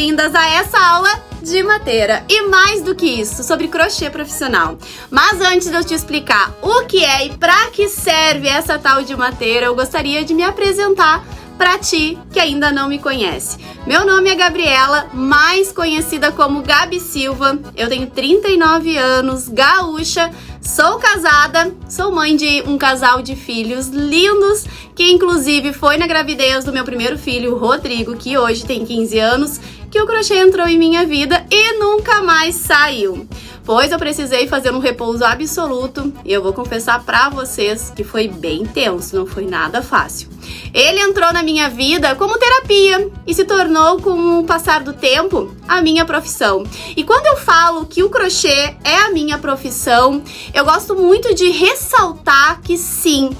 boas-vindas a essa aula de mateira. E mais do que isso, sobre crochê profissional. Mas antes de eu te explicar o que é e pra que serve essa tal de mateira, eu gostaria de me apresentar pra ti que ainda não me conhece. Meu nome é Gabriela, mais conhecida como Gabi Silva. Eu tenho 39 anos, gaúcha, sou casada, sou mãe de um casal de filhos lindos, que inclusive foi na gravidez do meu primeiro filho, o Rodrigo, que hoje tem 15 anos, que o crochê entrou em minha vida e nunca mais saiu. Pois eu precisei fazer um repouso absoluto e eu vou confessar pra vocês que foi bem tenso, não foi nada fácil. Ele entrou na minha vida como terapia e se tornou, com o passar do tempo, a minha profissão. E quando eu falo que o crochê é a minha profissão, eu gosto muito de ressaltar que sim,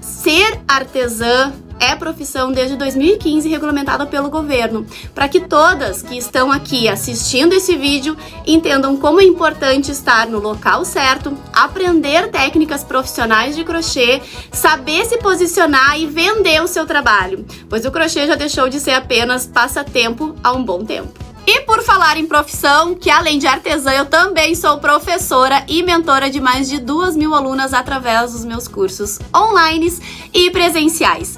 ser artesã é profissão desde 2015 regulamentada pelo governo, para que todas que estão aqui assistindo esse vídeo entendam como é importante estar no local certo, aprender técnicas profissionais de crochê, saber se posicionar e vender o seu trabalho, pois o crochê já deixou de ser apenas passatempo há um bom tempo. E por falar em profissão, que além de artesã, eu também sou professora e mentora de mais de 2.000 alunas através dos meus cursos online e presenciais.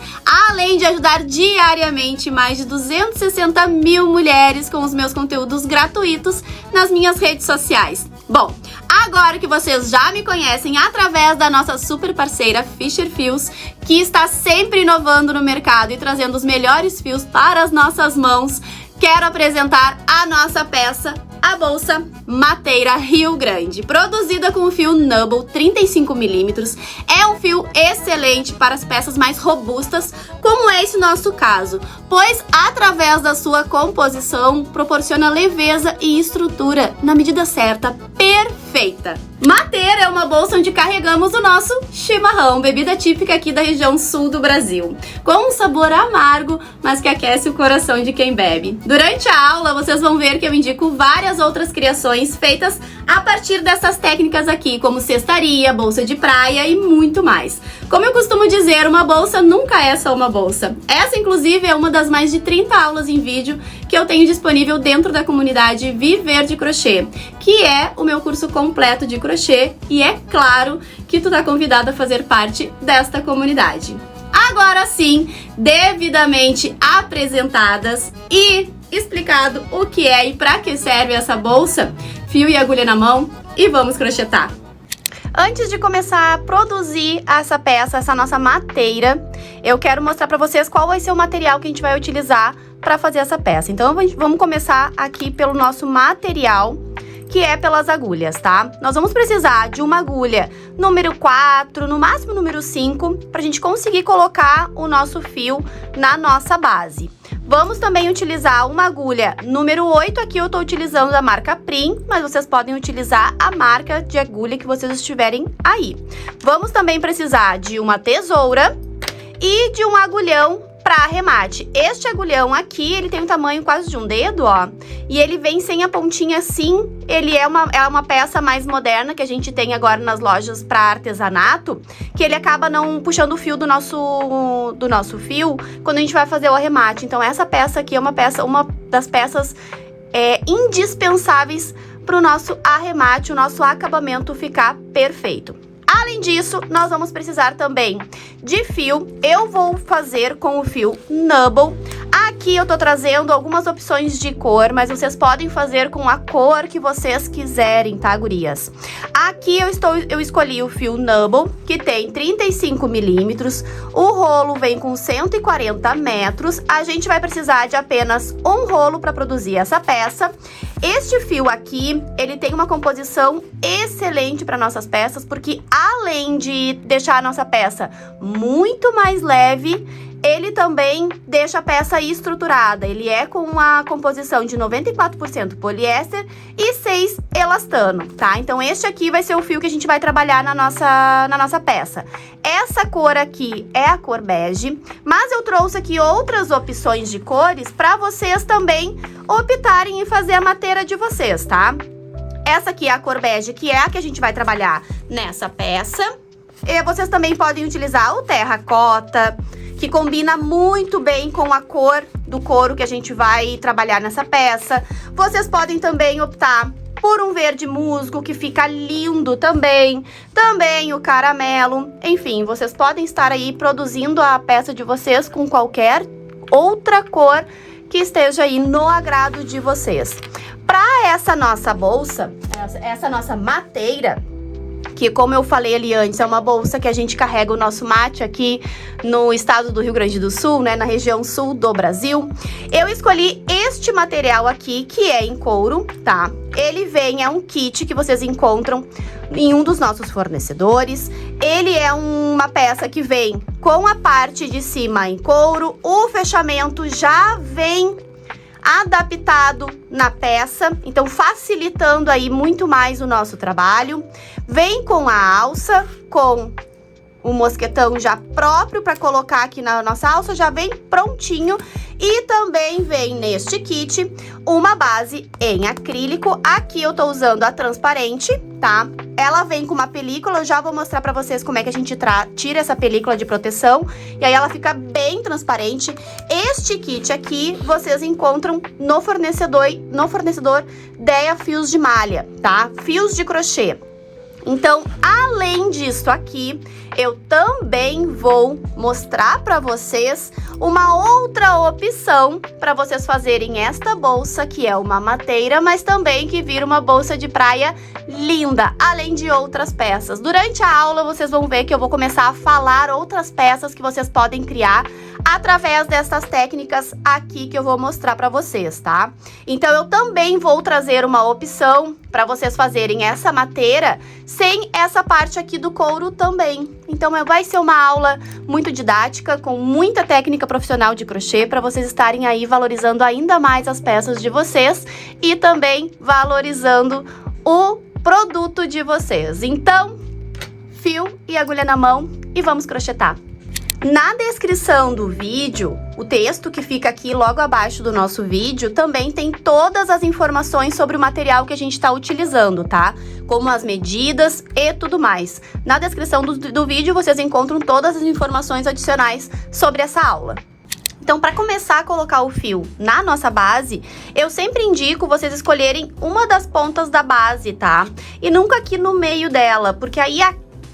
Além de ajudar diariamente mais de 260 mil mulheres com os meus conteúdos gratuitos nas minhas redes sociais. Bom, agora que vocês já me conhecem através da nossa super parceira Fischer Fios, que está sempre inovando no mercado e trazendo os melhores fios para as nossas mãos, quero apresentar a nossa peça, a bolsa Mateira Rio Grande, produzida com o fio Nubble 35mm. É um fio excelente para as peças mais robustas, como é esse nosso caso, pois através da sua composição proporciona leveza e estrutura na medida certa, perfeita. Mateira é uma bolsa onde carregamos o nosso chimarrão, bebida típica aqui da região sul do Brasil, com um sabor amargo, mas que aquece o coração de quem bebe. Durante a aula, vocês vão ver que eu indico várias outras criações feitas a partir dessas técnicas aqui, como cestaria, bolsa de praia e muito mais. Como eu costumo dizer, uma bolsa nunca é só uma bolsa. Essa, inclusive, é uma das mais de 30 aulas em vídeo que eu tenho disponível dentro da comunidade Viver de Crochê, que é o meu curso completo de crochê, e é claro que tu tá convidado a fazer parte desta comunidade. Agora sim, devidamente apresentadas e explicado o que é e para que serve essa bolsa, fio e agulha na mão, e vamos crochetar. Antes de começar a produzir essa peça, essa nossa mateira, eu quero mostrar para vocês qual vai ser o material que a gente vai utilizar para fazer essa peça. Então vamos começar aqui pelo nosso material, que é pelas agulhas, tá? Nós vamos precisar de uma agulha número 4, no máximo número 5, pra gente conseguir colocar o nosso fio na nossa base. Vamos também utilizar uma agulha número 8, aqui eu tô utilizando da marca Prim, mas vocês podem utilizar a marca de agulha que vocês estiverem aí. Vamos também precisar de uma tesoura e de um agulhão para arremate. Este agulhão aqui, ele tem um tamanho quase de um dedo, ó, e ele vem sem a pontinha assim. Ele é uma peça mais moderna que a gente tem agora nas lojas para artesanato, que ele acaba não puxando o fio do nosso fio quando a gente vai fazer o arremate. Então essa peça aqui é uma das peças indispensáveis para o nosso arremate, o nosso acabamento ficar perfeito. Além disso, nós vamos precisar também de fio. Eu vou fazer com o fio Nubble. Aqui eu tô trazendo algumas opções de cor, mas vocês podem fazer com a cor que vocês quiserem, tá, gurias? Aqui eu escolhi o fio Nubble, que tem 35mm. O rolo vem com 140 metros. A gente vai precisar de apenas um rolo para produzir essa peça. Este fio aqui, ele tem uma composição excelente para nossas peças, porque além de deixar a nossa peça muito mais leve, ele também deixa a peça estruturada. Ele é com uma composição de 94% poliéster e 6% elastano, tá? Então este aqui vai ser o fio que a gente vai trabalhar na nossa peça. Essa cor aqui é a cor bege, mas eu trouxe aqui outras opções de cores para vocês também optarem em fazer a mateira de vocês, tá? Essa aqui é a cor bege, que é a que a gente vai trabalhar nessa peça. E vocês também podem utilizar o terracota, que que combina muito bem com a cor do couro que a gente vai trabalhar nessa peça. Vocês podem também optar por um verde musgo, que fica lindo também. Também o caramelo. Enfim, vocês podem estar aí produzindo a peça de vocês com qualquer outra cor que esteja aí no agrado de vocês. Para essa nossa bolsa, essa nossa mateira, que como eu falei ali antes, é uma bolsa que a gente carrega o nosso mate aqui no estado do Rio Grande do Sul, né, na região sul do Brasil. Eu escolhi este material aqui, que é em couro, tá? Ele vem, é um kit que vocês encontram em um dos nossos fornecedores. Ele é uma peça que vem com a parte de cima em couro, o fechamento já vem adaptado na peça, então facilitando aí muito mais o nosso trabalho. Vem com a alça, com o mosquetão já próprio para colocar aqui na nossa alça, já vem prontinho. E também vem neste kit uma base em acrílico. Aqui eu tô usando a transparente, tá? Ela vem com uma película, eu já vou mostrar pra vocês como é que a gente tira essa película de proteção. E aí ela fica bem transparente. Este kit aqui vocês encontram no fornecedor Dea Fios de Malha, tá? Fios de crochê. Então, além disso aqui, eu também vou mostrar para vocês uma outra opção para vocês fazerem esta bolsa, que é uma mateira, mas também que vira uma bolsa de praia linda, além de outras peças. Durante a aula, vocês vão ver que eu vou começar a falar outras peças que vocês podem criar através dessas técnicas aqui que eu vou mostrar para vocês, tá? Então, eu também vou trazer uma opção para vocês fazerem essa mateira sem essa parte aqui do couro também. Então, vai ser uma aula muito didática, com muita técnica profissional de crochê, para vocês estarem aí valorizando ainda mais as peças de vocês e também valorizando o produto de vocês. Então, fio e agulha na mão e vamos crochetar. Na descrição do vídeo, o texto que fica aqui logo abaixo do nosso vídeo também tem todas as informações sobre o material que a gente está utilizando, tá? Como as medidas e tudo mais. Na descrição do vídeo vocês encontram todas as informações adicionais sobre essa aula. Então, para começar a colocar o fio na nossa base, eu sempre indico vocês escolherem uma das pontas da base, tá? E nunca aqui no meio dela, porque aí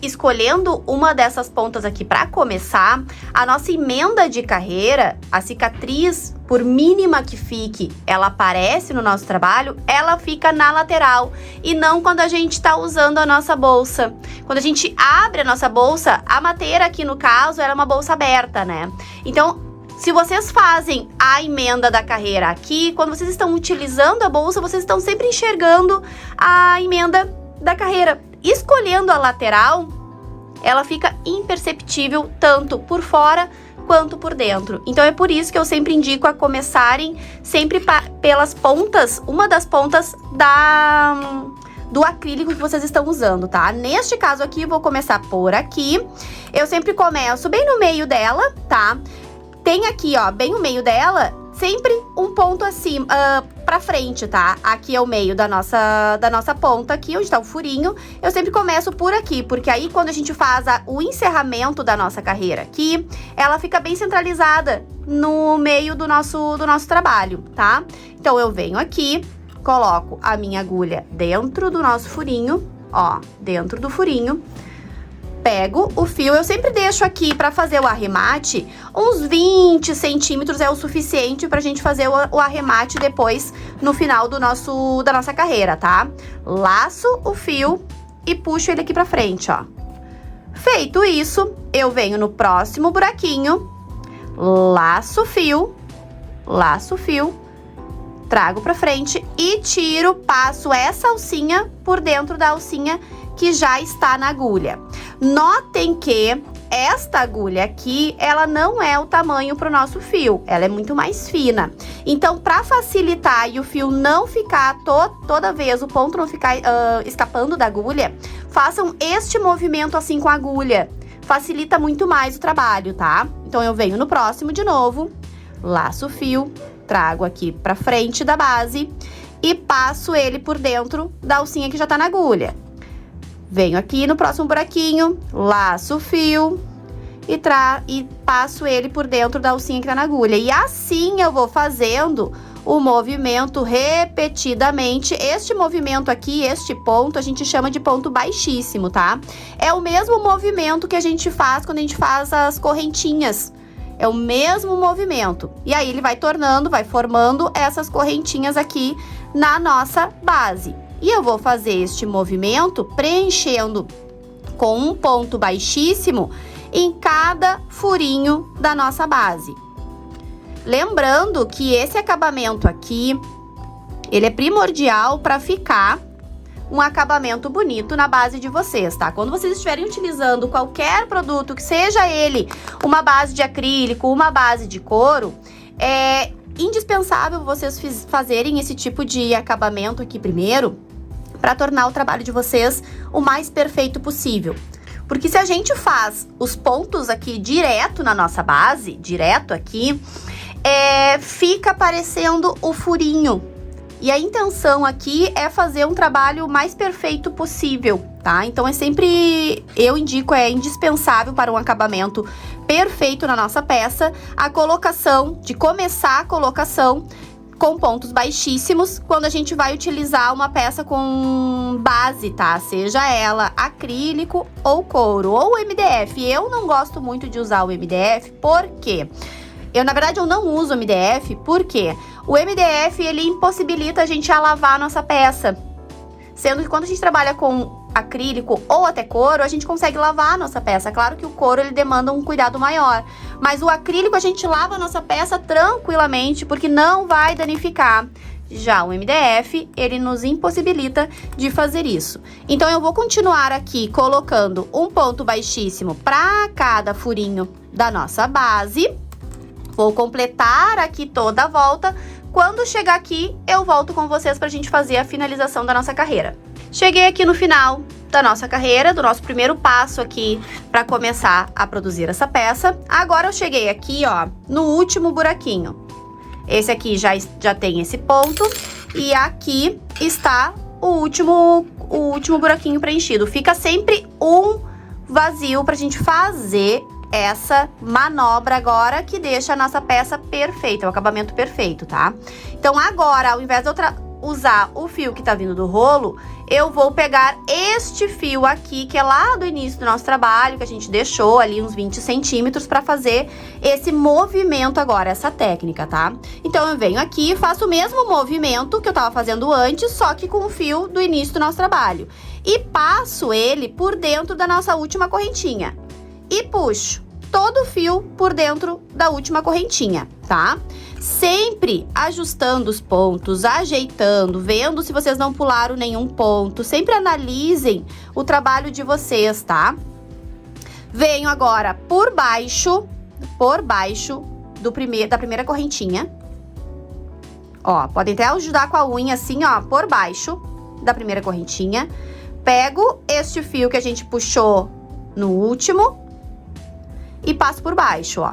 escolhendo uma dessas pontas aqui para começar, a nossa emenda de carreira, a cicatriz, por mínima que fique, ela aparece no nosso trabalho, ela fica na lateral e não quando a gente está usando a nossa bolsa. Quando a gente abre a nossa bolsa, a mateira aqui no caso, ela é uma bolsa aberta, né? Então, se vocês fazem a emenda da carreira aqui, quando vocês estão utilizando a bolsa, vocês estão sempre enxergando a emenda da carreira. Escolhendo a lateral, ela fica imperceptível tanto por fora quanto por dentro. Então é por isso que eu sempre indico a começarem sempre pelas pontas, uma das pontas do acrílico que vocês estão usando, tá? Neste caso aqui, eu vou começar por aqui. Eu sempre começo bem no meio dela, tá? Tem aqui, ó, bem no meio dela, sempre um ponto assim, pra frente, tá? Aqui é o meio da nossa ponta aqui, onde tá o furinho. Eu sempre começo por aqui, porque aí quando a gente faz o encerramento da nossa carreira aqui, ela fica bem centralizada no meio do nosso trabalho, tá? Então, eu venho aqui, coloco a minha agulha dentro do nosso furinho, ó, dentro do furinho. Pego o fio, eu sempre deixo aqui para fazer o arremate, uns 20 centímetros é o suficiente pra gente fazer o arremate depois no final da nossa carreira, tá? Laço o fio e puxo ele aqui pra frente, ó. Feito isso, eu venho no próximo buraquinho, laço o fio, trago pra frente e tiro, passo essa alcinha por dentro da alcinha que já está na agulha. Notem que esta agulha aqui, ela não é o tamanho para o nosso fio, ela é muito mais fina. Então, para facilitar e o fio não ficar toda vez, o ponto não ficar escapando da agulha, façam este movimento assim com a agulha. Facilita muito mais o trabalho, tá? Então, eu venho no próximo de novo, laço o fio, trago aqui para frente da base e passo ele por dentro da alcinha que já tá na agulha. Venho aqui no próximo buraquinho, laço o fio e passo ele por dentro da alcinha que tá na agulha. E assim eu vou fazendo o movimento repetidamente. Este movimento aqui, este ponto, a gente chama de ponto baixíssimo, tá? É o mesmo movimento que a gente faz quando a gente faz as correntinhas. É o mesmo movimento. E aí ele vai formando essas correntinhas aqui na nossa base. E eu vou fazer este movimento preenchendo com um ponto baixíssimo em cada furinho da nossa base. Lembrando que esse acabamento aqui, ele é primordial para ficar um acabamento bonito na base de vocês, tá? Quando vocês estiverem utilizando qualquer produto, que seja ele uma base de acrílico, uma base de couro, é indispensável vocês fazerem esse tipo de acabamento aqui primeiro, para tornar o trabalho de vocês o mais perfeito possível. Porque se a gente faz os pontos aqui direto na nossa base, direto aqui, fica parecendo o furinho. E a intenção aqui é fazer um trabalho mais perfeito possível, tá? Então eu indico, é indispensável para um acabamento perfeito na nossa peça, começar a colocação com pontos baixíssimos, quando a gente vai utilizar uma peça com base, tá? Seja ela acrílico ou couro, ou MDF. Eu não gosto muito de usar o MDF, porque na verdade, eu não uso o MDF, porque o MDF, ele impossibilita a gente a lavar a nossa peça. Sendo que quando a gente trabalha com acrílico ou até couro, a gente consegue lavar a nossa peça. Claro que o couro, ele demanda um cuidado maior. Mas o acrílico, a gente lava a nossa peça tranquilamente, porque não vai danificar. Já o MDF, ele nos impossibilita de fazer isso. Então, eu vou continuar aqui colocando um ponto baixíssimo para cada furinho da nossa base. Vou completar aqui toda a volta. Quando chegar aqui, eu volto com vocês pra gente fazer a finalização da nossa carreira. Cheguei aqui no final da nossa carreira, do nosso primeiro passo aqui para começar a produzir essa peça. Agora eu cheguei aqui, ó, no último buraquinho. Esse aqui já tem esse ponto e aqui está o último buraquinho preenchido. Fica sempre um vazio pra gente fazer essa manobra agora, que deixa a nossa peça perfeita, o acabamento perfeito, tá? Então agora, ao invés de eu usar o fio que tá vindo do rolo, eu vou pegar este fio aqui, que é lá do início do nosso trabalho, que a gente deixou ali uns 20 centímetros para fazer esse movimento agora, essa técnica, tá? Então eu venho aqui e faço o mesmo movimento que eu tava fazendo antes, só que com o fio do início do nosso trabalho. E passo ele por dentro da nossa última correntinha. E puxo todo o fio por dentro da última correntinha, tá? Sempre ajustando os pontos, ajeitando, vendo se vocês não pularam nenhum ponto. Sempre analisem o trabalho de vocês, tá? Venho agora por baixo da primeira correntinha. Ó, podem até ajudar com a unha assim, ó, por baixo da primeira correntinha. Pego este fio que a gente puxou no último e passo por baixo, ó.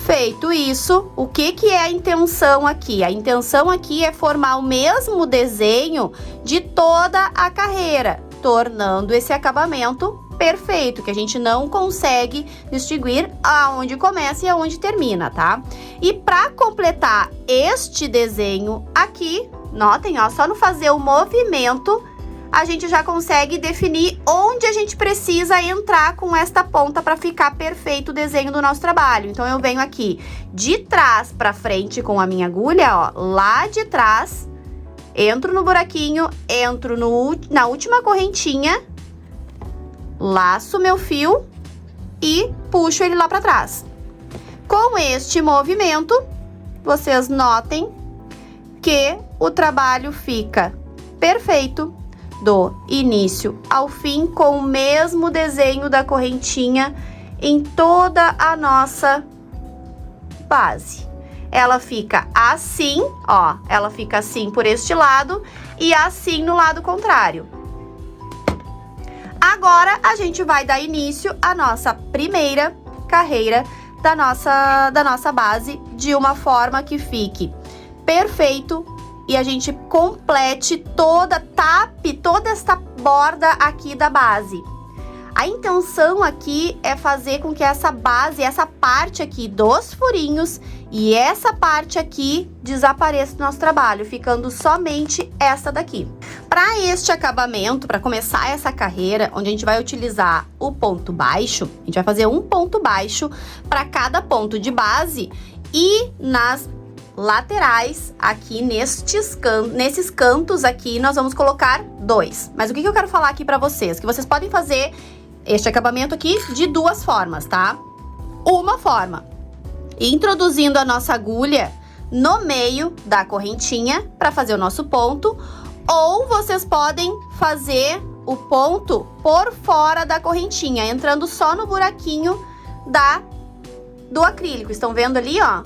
Feito isso, o que é a intenção aqui? A intenção aqui é formar o mesmo desenho de toda a carreira, tornando esse acabamento perfeito, que a gente não consegue distinguir aonde começa e aonde termina, tá? E para completar este desenho aqui, notem, ó, só no fazer o movimento, a gente já consegue definir onde a gente precisa entrar com esta ponta para ficar perfeito o desenho do nosso trabalho. Então, eu venho aqui de trás para frente com a minha agulha, ó, lá de trás, entro no buraquinho, entro na última correntinha, laço meu fio e puxo ele lá para trás. Com este movimento, vocês notem que o trabalho fica perfeito do início ao fim, com o mesmo desenho da correntinha em toda a nossa base. Ela fica assim, ó, ela fica assim por este lado e assim no lado contrário. Agora, a gente vai dar início à nossa primeira carreira da nossa base de uma forma que fique perfeito e a gente complete tape toda esta borda aqui da base. A intenção aqui é fazer com que essa base, essa parte aqui dos furinhos e essa parte aqui desapareça do nosso trabalho, ficando somente essa daqui. Para este acabamento, para começar essa carreira, onde a gente vai utilizar o ponto baixo, a gente vai fazer um ponto baixo para cada ponto de base e nas laterais, aqui nesses cantos aqui, nós vamos colocar 2. Mas o que eu quero falar aqui para vocês? Que vocês podem fazer este acabamento aqui de 2 formas, tá? Uma forma, introduzindo a nossa agulha no meio da correntinha para fazer o nosso ponto, ou vocês podem fazer o ponto por fora da correntinha, entrando só no buraquinho do acrílico. Estão vendo ali, ó?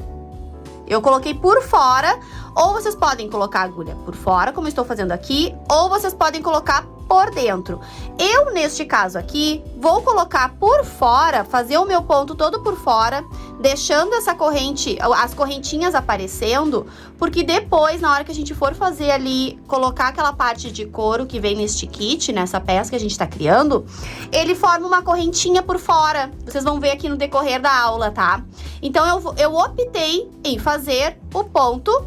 Eu coloquei por fora, ou vocês podem colocar a agulha por fora, como eu estou fazendo aqui, ou vocês podem colocar por dentro. Eu, neste caso aqui, vou colocar por fora, fazer o meu ponto todo por fora, deixando essa corrente, as correntinhas aparecendo, porque depois, na hora que a gente for fazer ali, colocar aquela parte de couro que vem neste kit, nessa peça que a gente tá criando, ele forma uma correntinha por fora. Vocês vão ver aqui no decorrer da aula, tá? Então, eu optei em fazer o ponto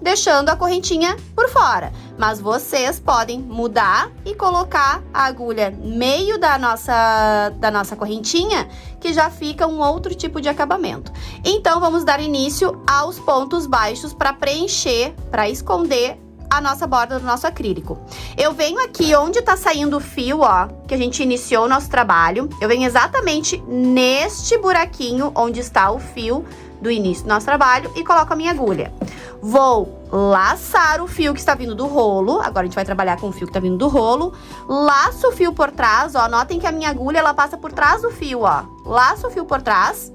deixando a correntinha por fora. Mas vocês podem mudar e colocar a agulha no meio da nossa correntinha, que já fica um outro tipo de acabamento. Então, vamos dar início aos pontos baixos para preencher, para esconder a nossa borda do nosso acrílico. Eu venho aqui onde tá saindo o fio, ó, que a gente iniciou o nosso trabalho. Eu venho exatamente neste buraquinho onde está o fio do início do nosso trabalho e coloco a minha agulha. Vou laçar o fio que está vindo do rolo. Agora a gente vai trabalhar com o fio que está vindo do rolo. Laço o fio por trás, ó. Notem que a minha agulha, ela passa por trás do fio, ó. Laço o fio por trás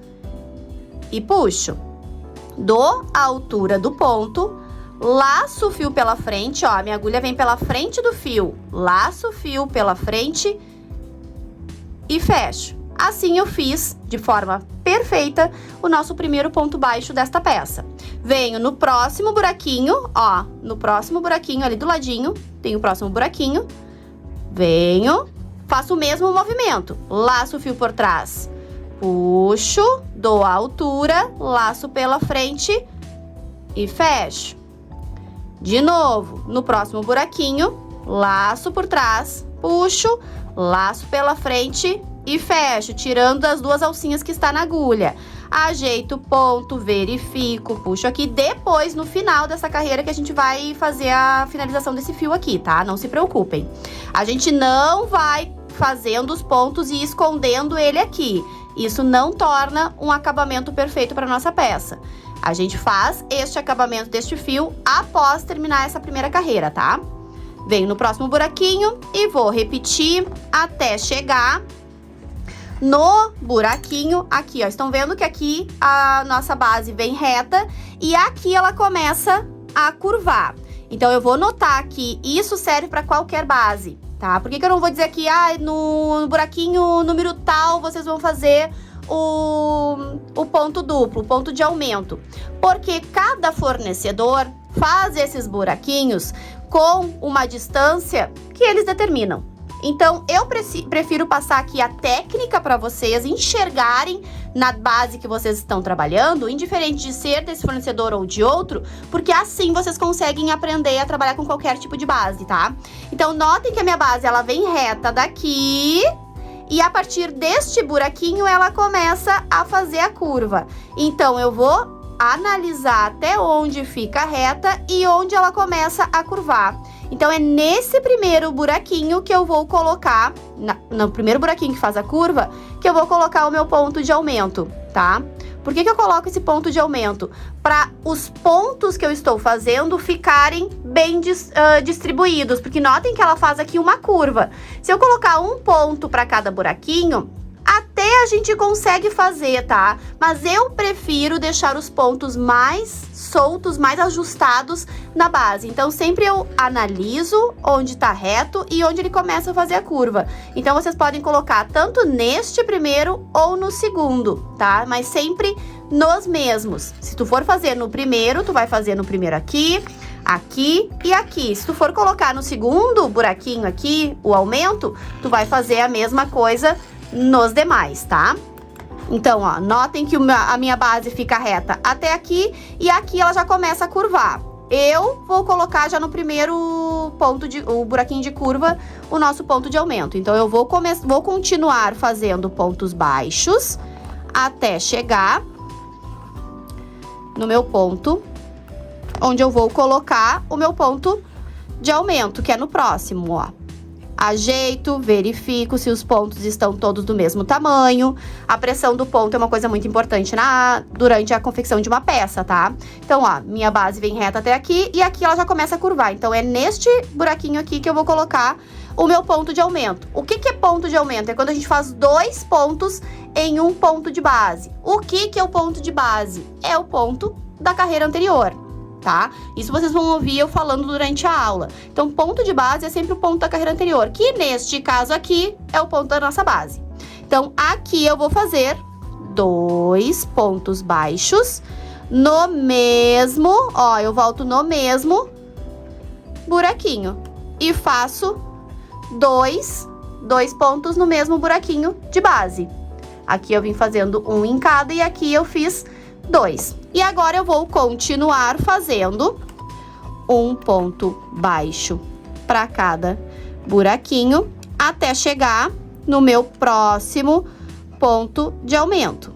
e puxo. Dou a altura do ponto. Laço o fio pela frente, ó. A minha agulha vem pela frente do fio. Laço o fio pela frente e fecho. Assim eu fiz, de forma perfeita, o nosso primeiro ponto baixo desta peça. Venho no próximo buraquinho, ó, no próximo buraquinho ali do ladinho, tem o próximo buraquinho. Venho, faço o mesmo movimento, laço o fio por trás, puxo, dou a altura, laço pela frente e fecho. De novo, no próximo buraquinho, laço por trás, puxo, laço pela frente e fecho, tirando as 2 alcinhas que está na agulha. Ajeito o ponto, verifico, puxo aqui. Depois, no final dessa carreira, que a gente vai fazer a finalização desse fio aqui, tá? Não se preocupem. A gente não vai fazendo os pontos e escondendo ele aqui. Isso não torna um acabamento perfeito para nossa peça. A gente faz este acabamento deste fio após terminar essa primeira carreira, tá? Venho no próximo buraquinho e vou repetir até chegar no buraquinho aqui, ó. Estão vendo que aqui a nossa base vem reta e aqui ela começa a curvar. Então, eu vou notar aqui, isso serve para qualquer base, tá? Por que eu não vou dizer aqui, no buraquinho número tal, vocês vão fazer o ponto duplo, o ponto de aumento? Porque cada fornecedor faz esses buraquinhos com uma distância que eles determinam. Então, eu prefiro passar aqui a técnica para vocês enxergarem na base que vocês estão trabalhando, indiferente de ser desse fornecedor ou de outro, porque assim vocês conseguem aprender a trabalhar com qualquer tipo de base, tá? Então, notem que a minha base, ela vem reta daqui e a partir deste buraquinho, ela começa a fazer a curva. Então, eu vou analisar até onde fica reta e onde ela começa a curvar. Então, é nesse primeiro buraquinho que eu vou colocar, no primeiro buraquinho que faz a curva, que eu vou colocar o meu ponto de aumento, tá? Por que eu coloco esse ponto de aumento? Para os pontos que eu estou fazendo ficarem bem distribuídos, porque notem que ela faz aqui uma curva. Se eu colocar um ponto para cada buraquinho, até a gente consegue fazer, tá? Mas eu prefiro deixar os pontos mais soltos, mais ajustados na base. Então, sempre eu analiso onde tá reto e onde ele começa a fazer a curva. Então, vocês podem colocar tanto neste primeiro ou no segundo, tá? Mas sempre nos mesmos. Se tu for fazer no primeiro, tu vai fazer no primeiro aqui. aqui e aqui. Se tu for colocar no segundo buraquinho aqui, o aumento, tu vai fazer a mesma coisa nos demais, tá? Então, ó, notem que a minha base fica reta até aqui e aqui ela já começa a curvar. Eu vou colocar já no primeiro ponto o buraquinho de curva, o nosso ponto de aumento. Então, eu vou continuar fazendo pontos baixos até chegar no meu ponto, onde eu vou colocar o meu ponto de aumento, que é no próximo, ó. Ajeito, verifico se os pontos estão todos do mesmo tamanho. A pressão do ponto é uma coisa muito importante durante a confecção de uma peça, tá? Então, ó, minha base vem reta até aqui e aqui ela já começa a curvar. Então, é neste buraquinho aqui que eu vou colocar o meu ponto de aumento. O que é ponto de aumento? É quando a gente faz 2 pontos em um ponto de base. O que é o ponto de base? É o ponto da carreira anterior, tá? Isso vocês vão ouvir eu falando durante a aula. Então, ponto de base é sempre o ponto da carreira anterior, que neste caso aqui é o ponto da nossa base. Então, aqui eu vou fazer 2 pontos baixos no mesmo, ó, eu volto no mesmo buraquinho e faço 2 pontos no mesmo buraquinho de base. Aqui eu vim fazendo um em cada e aqui eu fiz 2. E agora eu vou continuar fazendo um ponto baixo para cada buraquinho até chegar no meu próximo ponto de aumento.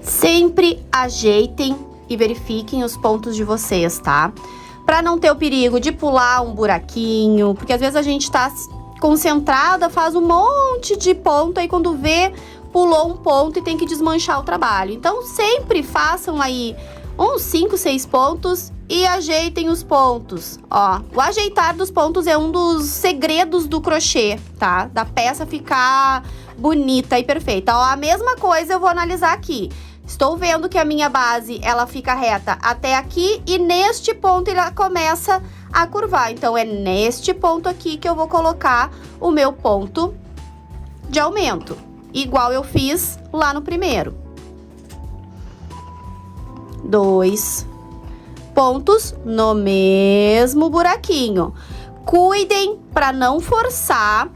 Sempre ajeitem e verifiquem os pontos de vocês, tá? Pra não ter o perigo de pular um buraquinho, porque às vezes a gente tá concentrada, faz um monte de ponto, aí quando vê, pulou um ponto e tem que desmanchar o trabalho. Então, sempre façam aí uns 5, 6 pontos e ajeitem os pontos. Ó, o ajeitar dos pontos é um dos segredos do crochê, tá? Da peça ficar bonita e perfeita. Ó, a mesma coisa eu vou analisar aqui. Estou vendo que a minha base, ela fica reta até aqui e neste ponto ela começa a curvar. Então, é neste ponto aqui que eu vou colocar o meu ponto de aumento, igual eu fiz lá no primeiro. 2 pontos no mesmo buraquinho. Cuidem para não forçar,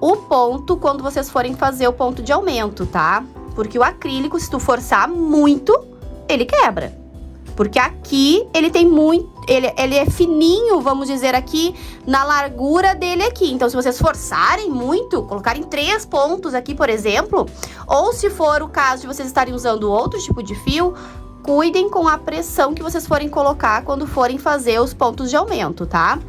o ponto quando vocês forem fazer o ponto de aumento, tá? Porque o acrílico, se tu forçar muito, ele quebra. Porque aqui ele tem muito, ele é fininho, vamos dizer aqui, na largura dele aqui. Então, se vocês forçarem muito, colocarem 3 pontos aqui, por exemplo, ou se for o caso de vocês estarem usando outro tipo de fio, cuidem com a pressão que vocês forem colocar quando forem fazer os pontos de aumento, tá?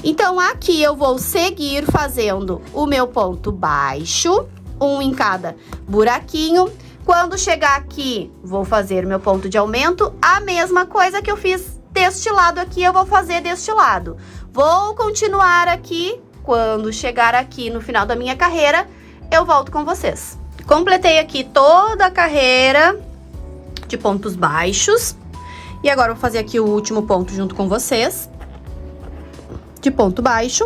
Então, aqui eu vou seguir fazendo o meu ponto baixo, um em cada buraquinho. Quando chegar aqui, vou fazer meu ponto de aumento. A mesma coisa que eu fiz deste lado aqui, eu vou fazer deste lado. Vou continuar aqui. Quando chegar aqui no final da minha carreira, eu volto com vocês. Completei aqui toda a carreira de pontos baixos. E agora eu vou fazer aqui o último ponto junto com vocês, de ponto baixo.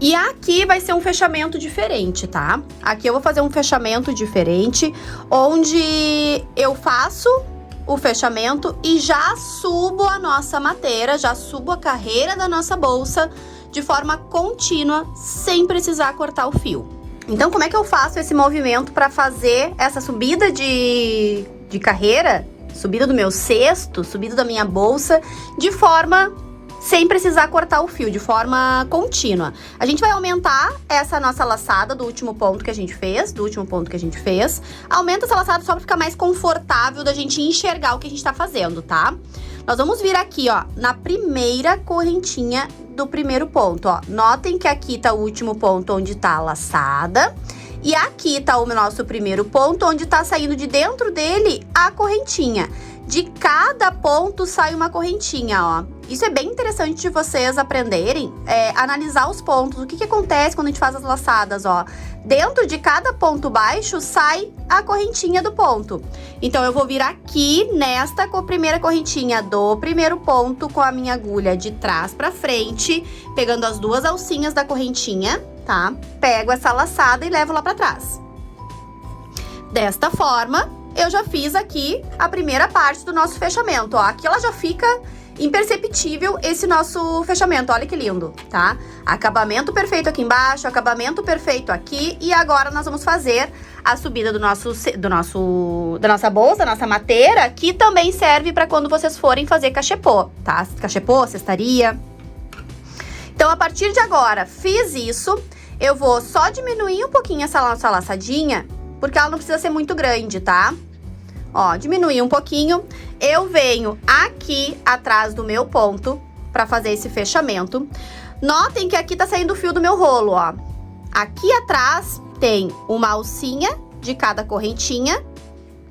E aqui vai ser um fechamento diferente, tá? Aqui eu vou fazer um fechamento diferente, onde eu faço o fechamento e já subo a nossa mateira, já subo a carreira da nossa bolsa de forma contínua, sem precisar cortar o fio. Então, como é que eu faço esse movimento para fazer essa subida de carreira, subida do meu cesto, subida da minha bolsa, de forma sem precisar cortar o fio, de forma contínua? A gente vai aumentar essa nossa laçada do último ponto que a gente fez, Aumenta essa laçada só para ficar mais confortável da gente enxergar o que a gente tá fazendo, tá? Nós vamos vir aqui, ó, na primeira correntinha do primeiro ponto, ó. Notem que aqui tá o último ponto onde tá a laçada. E aqui tá o nosso primeiro ponto, onde tá saindo de dentro dele a correntinha. De cada ponto sai uma correntinha, ó. Isso é bem interessante de vocês aprenderem, analisar os pontos. O que acontece quando a gente faz as laçadas, ó. Dentro de cada ponto baixo sai a correntinha do ponto. Então, eu vou vir aqui nesta primeira correntinha do primeiro ponto com a minha agulha de trás pra frente, pegando as duas alcinhas da correntinha, tá? Pego essa laçada e levo lá pra trás. Desta forma, eu já fiz aqui a primeira parte do nosso fechamento, ó. Aqui ela já fica imperceptível esse nosso fechamento, olha que lindo, tá? Acabamento perfeito aqui embaixo, acabamento perfeito aqui. E agora nós vamos fazer a subida da nossa bolsa, da nossa mateira, que também serve para quando vocês forem fazer cachepô, tá? Cachepô, cestaria. Então, a partir de agora, fiz isso, eu vou só diminuir um pouquinho essa nossa laçadinha, porque ela não precisa ser muito grande, tá? Ó, diminuir um pouquinho. Eu venho aqui atrás do meu ponto pra fazer esse fechamento. Notem que aqui tá saindo o fio do meu rolo, ó. Aqui atrás tem uma alcinha de cada correntinha.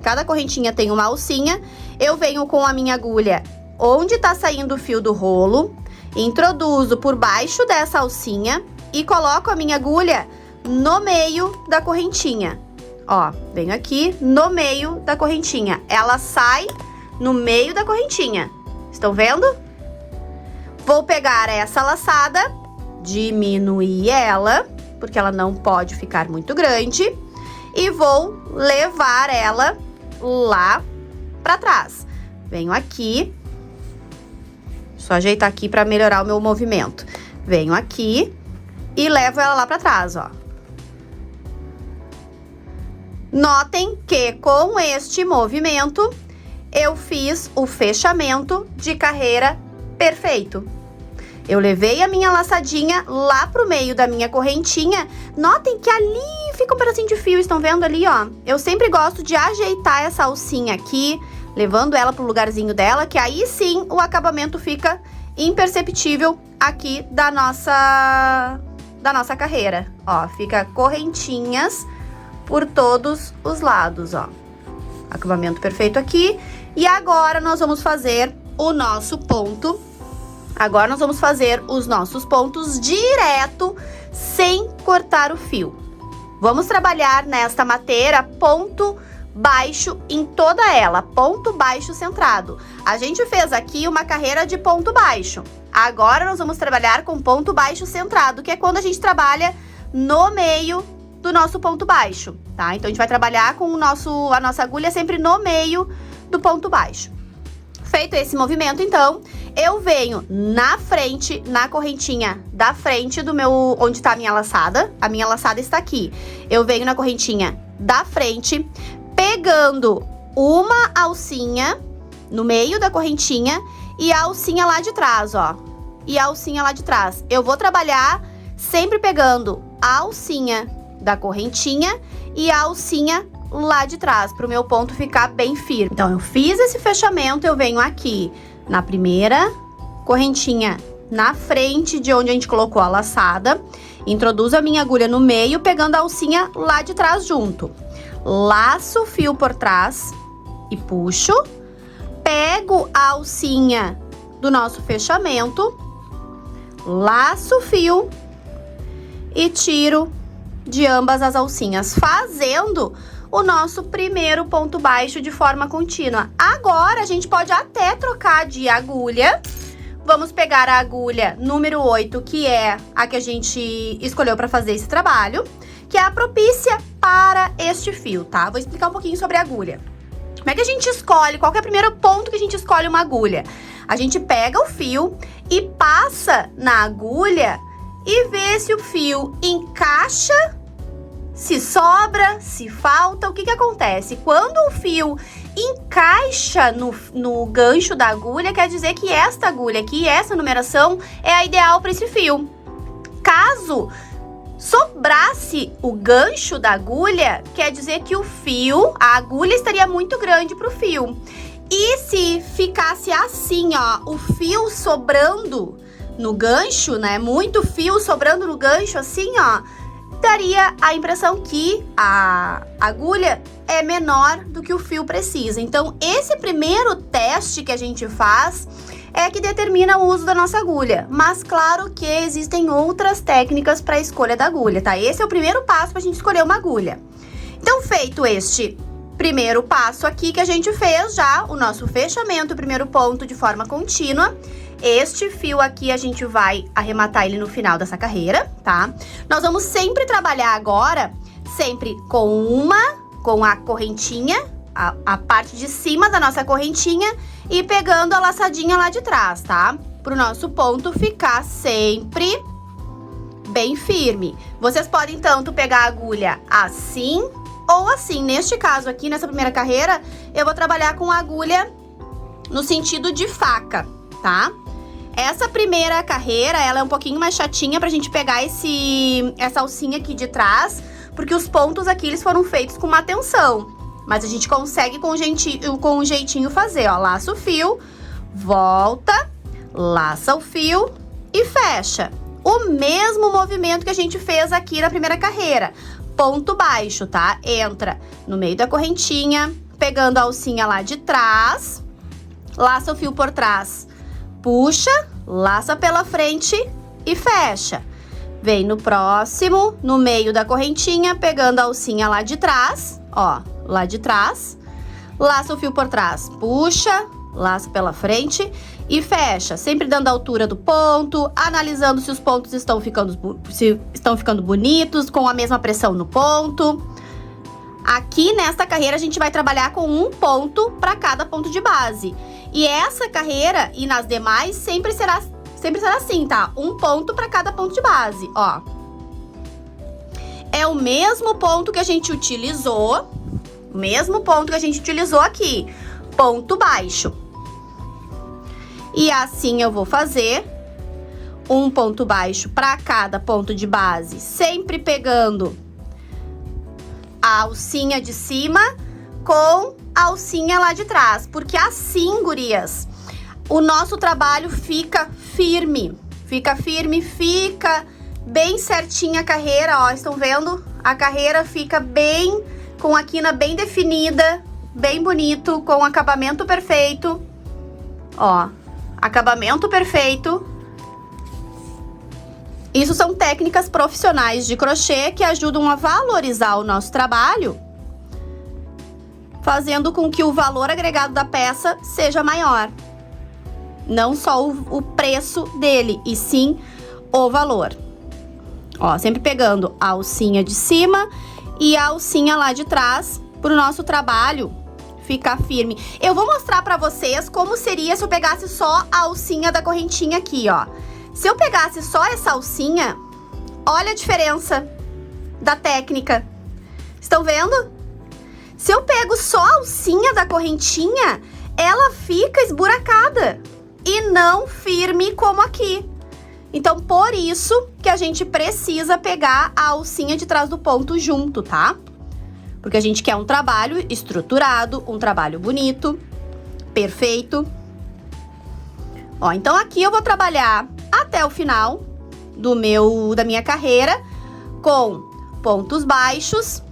Cada correntinha tem uma alcinha. Eu venho com a minha agulha onde tá saindo o fio do rolo, introduzo por baixo dessa alcinha e coloco a minha agulha no meio da correntinha. Ó, venho aqui no meio da correntinha. Ela sai no meio da correntinha. Estão vendo? Vou pegar essa laçada, diminuir ela, porque ela não pode ficar muito grande, e vou levar ela lá pra trás. Venho aqui, só ajeitar aqui pra melhorar o meu movimento. Venho aqui e levo ela lá pra trás, ó. Notem que com este movimento eu fiz o fechamento de carreira perfeito. Eu levei a minha laçadinha lá pro meio da minha correntinha. Notem que ali fica um pedacinho de fio, estão vendo ali, ó? Eu sempre gosto de ajeitar essa alcinha aqui, levando ela pro lugarzinho dela, que aí sim o acabamento fica imperceptível aqui da nossa carreira. Ó, fica correntinhas por todos os lados, ó. Acabamento perfeito aqui. E agora nós vamos fazer o nosso ponto. Agora nós vamos fazer os nossos pontos direto, sem cortar o fio. Vamos trabalhar nesta mateira ponto baixo em toda ela, ponto baixo centrado. A gente fez aqui uma carreira de ponto baixo. Agora nós vamos trabalhar com ponto baixo centrado, que é quando a gente trabalha no meio do nosso ponto baixo, tá? Então, a gente vai trabalhar com a nossa agulha sempre no meio do ponto baixo. Feito esse movimento, então, eu venho na frente, na correntinha da frente do meu, onde tá a minha laçada está aqui. Eu venho na correntinha da frente, pegando uma alcinha no meio da correntinha e a alcinha lá de trás, ó. E a alcinha lá de trás. Eu vou trabalhar sempre pegando a alcinha da correntinha e a alcinha lá de trás, para o meu ponto ficar bem firme. Então, eu fiz esse fechamento, eu venho aqui na primeira correntinha na frente de onde a gente colocou a laçada, introduzo a minha agulha no meio, pegando a alcinha lá de trás junto. Laço o fio por trás e puxo, pego a alcinha do nosso fechamento, laço o fio e tiro de ambas as alcinhas, fazendo o nosso primeiro ponto baixo de forma contínua. Agora, a gente pode até trocar de agulha. Vamos pegar a agulha número 8, que é a que a gente escolheu para fazer esse trabalho, que é a propícia para este fio, tá? Vou explicar um pouquinho sobre a agulha. Como é que a gente escolhe? Qual que é o primeiro ponto que a gente escolhe uma agulha? A gente pega o fio e passa na agulha e vê se o fio encaixa, se sobra, se falta. O que acontece? Quando o fio encaixa no gancho da agulha, quer dizer que esta agulha aqui, essa numeração, é a ideal para esse fio. Caso sobrasse o gancho da agulha, quer dizer que o fio, a agulha estaria muito grande para o fio. E se ficasse assim, ó, o fio sobrando no gancho, né? Muito fio sobrando no gancho, assim, ó, daria a impressão que a agulha é menor do que o fio precisa. Então, esse primeiro teste que a gente faz é que determina o uso da nossa agulha. Mas, claro que existem outras técnicas para a escolha da agulha, tá? Esse é o primeiro passo para a gente escolher uma agulha. Então, feito este primeiro passo aqui que a gente fez já, o nosso fechamento, o primeiro ponto de forma contínua. Este fio aqui a gente vai arrematar ele no final dessa carreira, tá? Nós vamos sempre trabalhar agora, sempre com a correntinha, a parte de cima da nossa correntinha e pegando a laçadinha lá de trás, tá? Pro nosso ponto ficar sempre bem firme. Vocês podem tanto pegar a agulha assim ou assim. Neste caso aqui, nessa primeira carreira, eu vou trabalhar com a agulha no sentido de faca, tá? Essa primeira carreira, ela é um pouquinho mais chatinha pra gente pegar essa alcinha aqui de trás, porque os pontos aqui, eles foram feitos com uma tensão. Mas a gente consegue com um jeitinho fazer, ó. Laça o fio, volta, laça o fio e fecha. O mesmo movimento que a gente fez aqui na primeira carreira. Ponto baixo, tá? Entra no meio da correntinha, pegando a alcinha lá de trás, laça o fio por trás, puxa, laça pela frente e fecha. Vem no próximo, no meio da correntinha, pegando a alcinha lá de trás, ó, lá de trás, laça o fio por trás, puxa, laça pela frente e fecha, sempre dando a altura do ponto, analisando se os pontos estão ficando bonitos, com a mesma pressão no ponto. Aqui nesta carreira a gente vai trabalhar com um ponto para cada ponto de base. E essa carreira e nas demais sempre será assim, tá? Um ponto para cada ponto de base, ó. É o mesmo ponto que a gente utilizou, aqui, ponto baixo. E assim eu vou fazer um ponto baixo para cada ponto de base, sempre pegando a alcinha de cima com a alcinha lá de trás, porque assim, gurias, o nosso trabalho fica firme, fica bem certinha a carreira, ó, estão vendo? A carreira fica bem, com a quina bem definida, bem bonito, com acabamento perfeito, ó, acabamento perfeito. Isso são técnicas profissionais de crochê que ajudam a valorizar o nosso trabalho, fazendo com que o valor agregado da peça seja maior. Não só o preço dele, e sim o valor. Ó, sempre pegando a alcinha de cima e a alcinha lá de trás, pro nosso trabalho ficar firme. Eu vou mostrar pra vocês como seria se eu pegasse só a alcinha da correntinha aqui, ó. Se eu pegasse só essa alcinha, olha a diferença da técnica. Estão vendo? Se eu pego só a alcinha da correntinha, ela fica esburacada e não firme como aqui. Então, por isso que a gente precisa pegar a alcinha de trás do ponto junto, tá? Porque a gente quer um trabalho estruturado, um trabalho bonito, perfeito. Ó, então aqui eu vou trabalhar até o final da minha carreira com pontos baixos,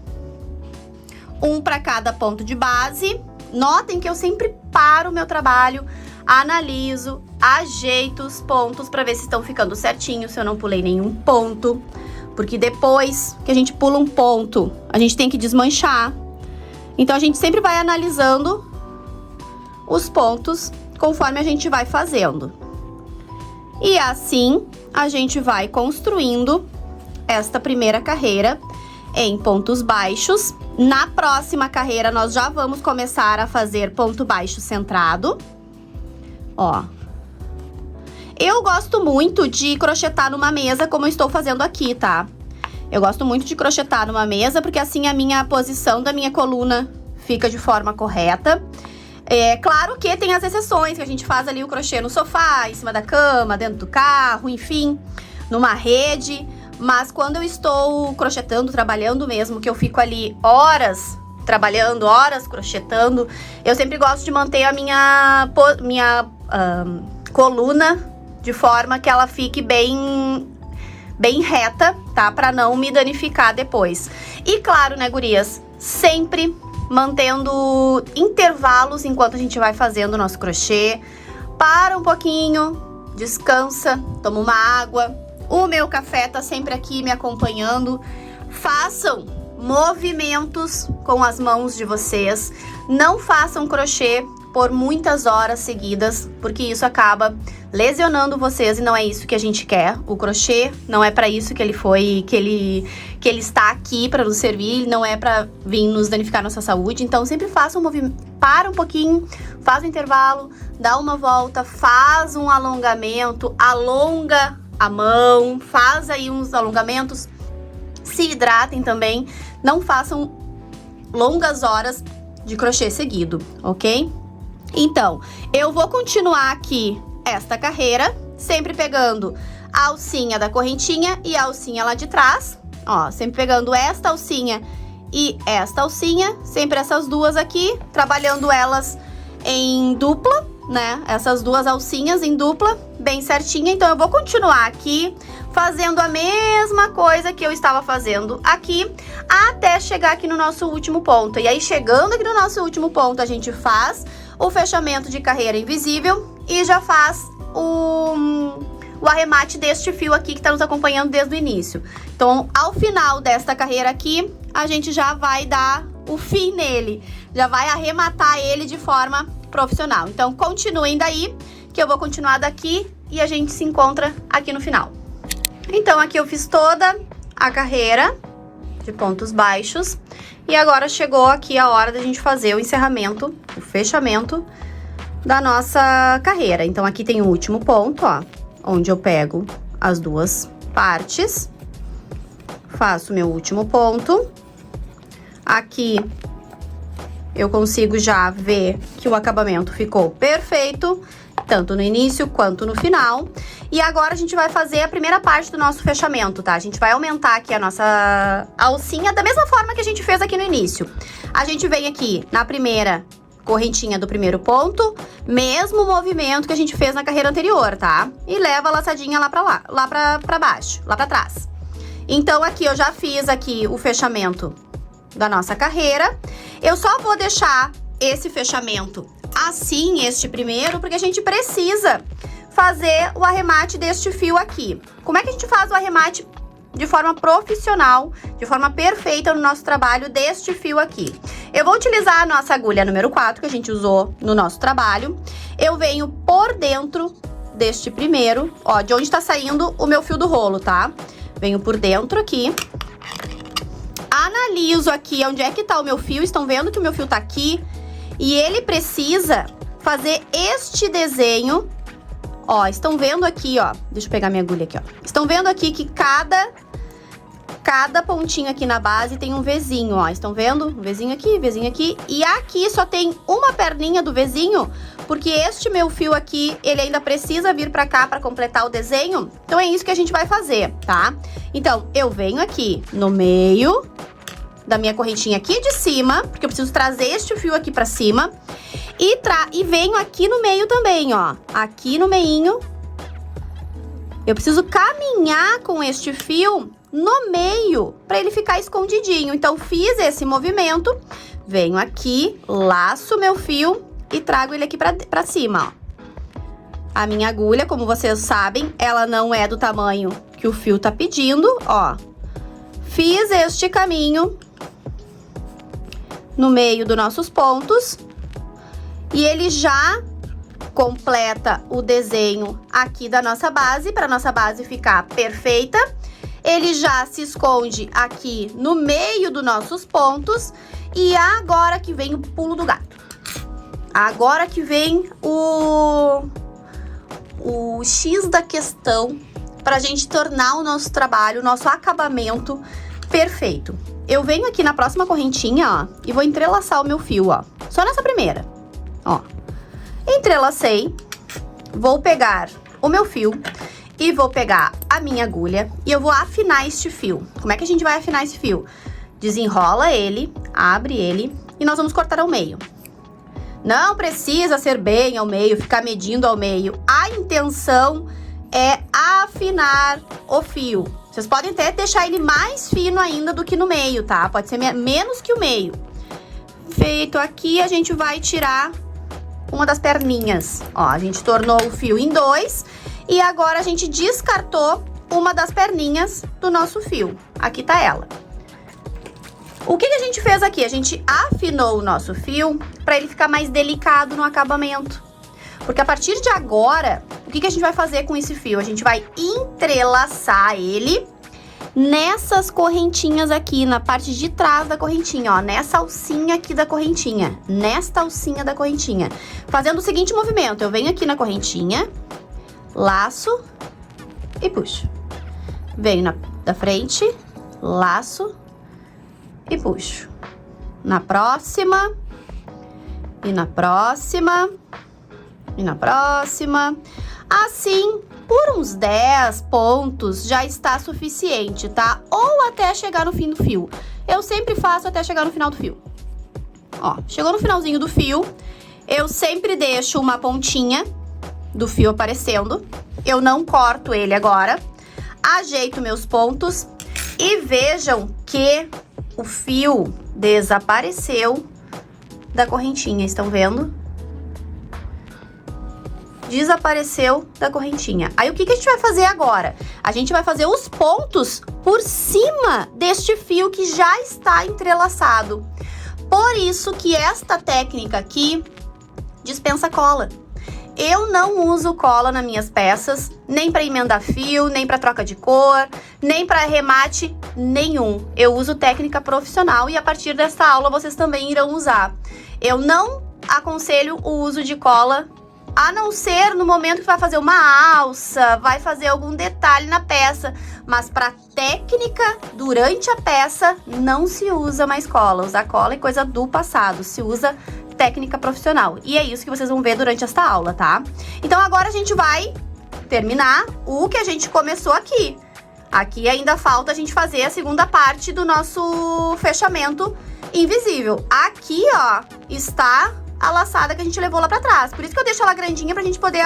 um para cada ponto de base. Notem que eu sempre paro o meu trabalho, analiso, ajeito os pontos para ver se estão ficando certinhos, se eu não pulei nenhum ponto. Porque depois que a gente pula um ponto, a gente tem que desmanchar. Então, a gente sempre vai analisando os pontos conforme a gente vai fazendo. E assim, a gente vai construindo esta primeira carreira em pontos baixos. Na próxima carreira, nós já vamos começar a fazer ponto baixo centrado. Ó. Eu gosto muito de crochetar numa mesa, como eu estou fazendo aqui, tá? Eu gosto muito de crochetar numa mesa, porque assim a minha posição da minha coluna fica de forma correta. É claro que tem as exceções, que a gente faz ali o crochê no sofá, em cima da cama, dentro do carro, enfim, numa rede. Mas quando eu estou crochetando, trabalhando mesmo, que eu fico ali horas trabalhando, horas crochetando, eu sempre gosto de manter a minha coluna de forma que ela fique bem reta, tá? Pra não me danificar depois. E claro, né, gurias, sempre mantendo intervalos enquanto a gente vai fazendo o nosso crochê. Para um pouquinho, descansa, toma uma água. O meu café tá sempre aqui me acompanhando. Façam movimentos com as mãos de vocês. Não façam crochê por muitas horas seguidas, porque isso acaba lesionando vocês e não é isso que a gente quer. O crochê não é para isso que ele está aqui para nos servir, não é para vir nos danificar nossa saúde. Então sempre faça um movimento, para um pouquinho, faz um intervalo, dá uma volta, faz um alongamento, alonga a mão, faz aí uns alongamentos, se hidratem também, não façam longas horas de crochê seguido, ok? Então, eu vou continuar aqui esta carreira, sempre pegando a alcinha da correntinha e a alcinha lá de trás, ó, sempre pegando esta alcinha e esta alcinha, sempre essas duas aqui, trabalhando elas em dupla, né, essas duas alcinhas em dupla, bem certinha. Então eu vou continuar aqui, fazendo a mesma coisa que eu estava fazendo aqui, até chegar aqui no nosso último ponto. E aí, chegando aqui no nosso último ponto, a gente faz o fechamento de carreira invisível e já faz o arremate deste fio aqui que está nos acompanhando desde o início. Então, ao final desta carreira aqui, a gente já vai dar o fim nele, já vai arrematar ele de forma profissional. Então, continuem daí, que eu vou continuar daqui e a gente se encontra aqui no final. Então, aqui eu fiz toda a carreira de pontos baixos e agora chegou aqui a hora da gente fazer o encerramento, o fechamento da nossa carreira. Então, aqui tem o último ponto, ó, onde eu pego as duas partes, faço meu último ponto. Aqui eu consigo já ver que o acabamento ficou perfeito, tanto no início quanto no final. E agora a gente vai fazer a primeira parte do nosso fechamento, tá? A gente vai aumentar aqui a nossa alcinha da mesma forma que a gente fez aqui no início. A gente vem aqui na primeira correntinha do primeiro ponto, mesmo movimento que a gente fez na carreira anterior, tá? E leva a laçadinha lá pra baixo, lá pra trás. Então, aqui eu já fiz aqui o fechamento da nossa carreira. Eu só vou deixar esse fechamento assim, este primeiro, porque a gente precisa fazer o arremate deste fio aqui. Como é que a gente faz o arremate de forma profissional, de forma perfeita no nosso trabalho deste fio aqui? Eu vou utilizar a nossa agulha número 4, que a gente usou no nosso trabalho. Eu venho por dentro deste primeiro, ó, de onde tá saindo o meu fio do rolo, tá? Venho por dentro aqui. Analiso aqui onde é que tá o meu fio. Estão vendo que o meu fio tá aqui? E ele precisa fazer este desenho. Ó, estão vendo aqui, ó. Deixa eu pegar minha agulha aqui, ó. Estão vendo aqui que cada pontinho aqui na base tem um Vzinho, ó. Estão vendo? Um Vzinho aqui. E aqui só tem uma perninha do Vzinho, porque este meu fio aqui, ele ainda precisa vir pra cá pra completar o desenho. Então, é isso que a gente vai fazer, tá? Então, eu venho aqui no meio da minha correntinha aqui de cima, porque eu preciso trazer este fio aqui pra cima. E venho aqui no meio também, ó. Aqui no meinho. Eu preciso caminhar com este fio no meio, pra ele ficar escondidinho. Então, fiz esse movimento, venho aqui, laço meu fio e trago ele aqui pra cima, ó. A minha agulha, como vocês sabem, ela não é do tamanho que o fio tá pedindo, ó. Fiz este caminho no meio dos nossos pontos e ele já completa o desenho aqui da nossa base, para nossa base ficar perfeita. Ele já se esconde aqui no meio dos nossos pontos. E agora que vem o pulo do gato. Agora que vem o X da questão pra gente tornar o nosso trabalho, o nosso acabamento perfeito. Eu venho aqui na próxima correntinha, ó, e vou entrelaçar o meu fio, ó. Só nessa primeira, ó. Entrelacei, vou pegar o meu fio e vou pegar a minha agulha e eu vou afinar este fio. Como é que a gente vai afinar esse fio? desenrola ele, abre ele e nós vamos cortar ao meio. Não precisa ser bem ao meio, ficar medindo ao meio. A intenção é afinar o fio. Vocês podem até deixar ele mais fino ainda do que no meio, tá? Pode ser menos que o meio. Feito aqui, a gente vai tirar uma das perninhas. Ó, a gente tornou o fio em 2 e agora a gente descartou uma das perninhas do nosso fio. Aqui tá ela. O que a gente fez aqui? A gente afinou o nosso fio para ele ficar mais delicado no acabamento. Porque a partir de agora, o que a gente vai fazer com esse fio? A gente vai entrelaçar ele nessas correntinhas aqui, na parte de trás da correntinha, ó. Nessa alcinha aqui da correntinha. Nesta alcinha da correntinha. Fazendo o seguinte movimento. Eu venho aqui na correntinha, laço e puxo. Venho da frente, laço e puxo. Na próxima. E na próxima. E na próxima. Assim, por uns 10 pontos já está suficiente, tá? Ou até chegar no fim do fio. Eu sempre faço até chegar no final do fio. Ó, chegou no finalzinho do fio, eu sempre deixo uma pontinha do fio aparecendo. Eu não corto ele agora. Ajeito meus pontos e vejam que o fio desapareceu da correntinha, estão vendo? Desapareceu da correntinha. Aí o que a gente vai fazer agora? A gente vai fazer os pontos por cima deste fio que já está entrelaçado. Por isso que esta técnica aqui dispensa cola. Eu não uso cola nas minhas peças, nem para emendar fio, nem para troca de cor, nem para remate nenhum. Eu uso técnica profissional e a partir desta aula vocês também irão usar. Eu não aconselho o uso de cola, a não ser no momento que vai fazer uma alça, vai fazer algum detalhe na peça. Mas para técnica, durante a peça, não se usa mais cola. Usar cola é coisa do passado, se usa técnica profissional. E é isso que vocês vão ver durante esta aula, tá? Então agora a gente vai terminar o que a gente começou aqui. Aqui ainda falta a gente fazer a segunda parte do nosso fechamento invisível. Aqui, ó, está a laçada que a gente levou lá pra trás. Por isso que eu deixo ela grandinha pra gente poder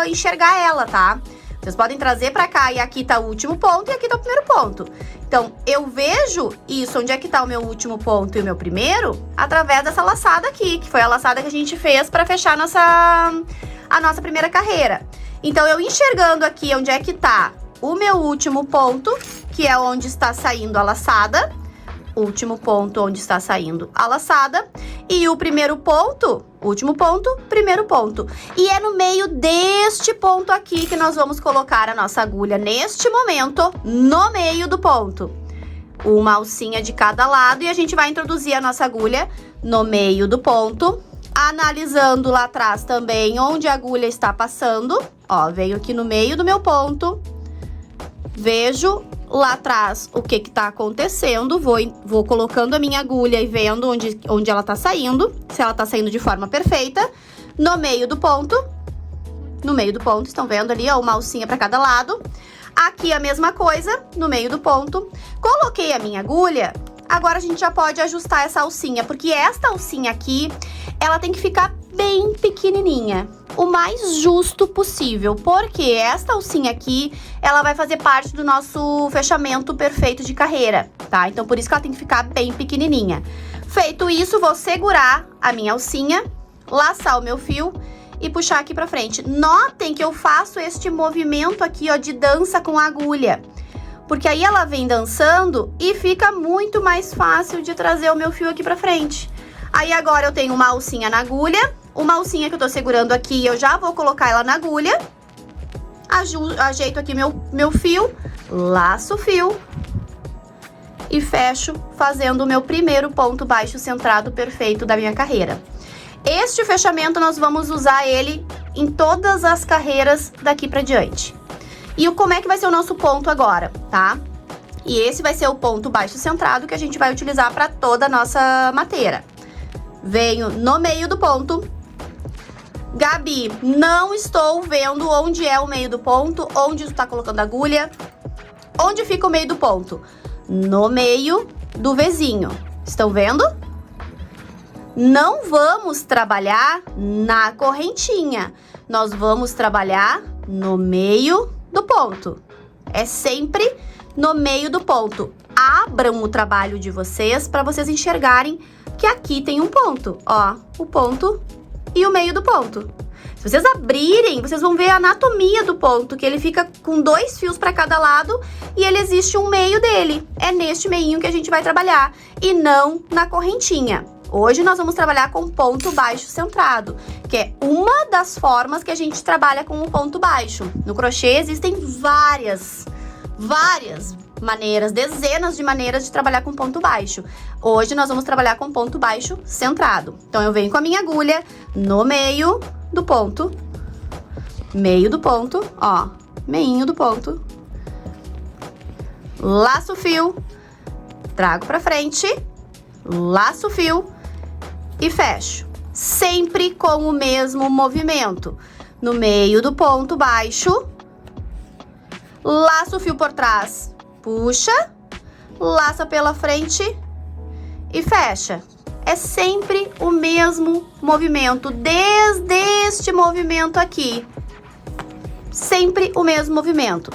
enxergar ela, tá? Vocês podem trazer pra cá e aqui tá o último ponto e aqui tá o primeiro ponto. Então, eu vejo isso, onde é que tá o meu último ponto e o meu primeiro, através dessa laçada aqui, que foi a laçada que a gente fez pra fechar a nossa primeira carreira. Então, eu enxergando aqui onde é que tá o meu último ponto, que é onde está saindo a laçada, último ponto onde está saindo a laçada, e o primeiro ponto, último ponto, primeiro ponto. E é no meio deste ponto aqui que nós vamos colocar a nossa agulha neste momento, no meio do ponto. Uma alcinha de cada lado e a gente vai introduzir a nossa agulha no meio do ponto, analisando lá atrás também onde a agulha está passando. Ó, veio aqui no meio do meu ponto, vejo lá atrás o que tá acontecendo, vou colocando a minha agulha e vendo onde ela tá saindo, se ela tá saindo de forma perfeita. No meio do ponto, estão vendo ali, ó, uma alcinha para cada lado. Aqui a mesma coisa, no meio do ponto. Coloquei a minha agulha, agora a gente já pode ajustar essa alcinha, porque esta alcinha aqui, ela tem que ficar bem pequenininha, o mais justo possível, porque esta alcinha aqui, ela vai fazer parte do nosso fechamento perfeito de carreira, tá? Então, por isso que ela tem que ficar bem pequenininha. Feito isso, vou segurar a minha alcinha, laçar o meu fio e puxar aqui pra frente. Notem que eu faço este movimento aqui, ó, de dança com a agulha, porque aí ela vem dançando e fica muito mais fácil de trazer o meu fio aqui pra frente. Aí agora eu tenho uma alcinha na agulha, uma alcinha que eu tô segurando aqui, eu já vou colocar ela na agulha, ajeito aqui meu fio, laço o fio e fecho fazendo o meu primeiro ponto baixo centrado perfeito da minha carreira. Este fechamento nós vamos usar ele em todas as carreiras daqui pra diante. E como é que vai ser o nosso ponto agora, tá? E esse vai ser o ponto baixo centrado que a gente vai utilizar para toda a nossa mateira. Venho no meio do ponto. Gabi, não estou vendo onde é o meio do ponto, onde tu tá colocando a agulha. Onde fica o meio do ponto? No meio do Vzinho. Estão vendo? Não vamos trabalhar na correntinha. Nós vamos trabalhar no meio do ponto. É sempre no meio do ponto. Abram o trabalho de vocês para vocês enxergarem que aqui tem um ponto. Ó, o ponto e o meio do ponto. Se vocês abrirem, vocês vão ver a anatomia do ponto, que ele fica com 2 fios para cada lado e ele existe um meio dele. É neste meinho que a gente vai trabalhar e não na correntinha. Hoje nós vamos trabalhar com ponto baixo centrado, que é uma das formas que a gente trabalha com o ponto baixo. No crochê existem várias maneiras, dezenas de maneiras de trabalhar com ponto baixo. Hoje nós vamos trabalhar com ponto baixo centrado. Então eu venho com a minha agulha no meio do ponto, ó, meinho do ponto, laço o fio, trago pra frente, laço o fio e fecho, sempre com o mesmo movimento, no meio do ponto baixo, laço o fio por trás, puxa, laça pela frente e fecha. É sempre o mesmo movimento, desde este movimento aqui. Sempre o mesmo movimento.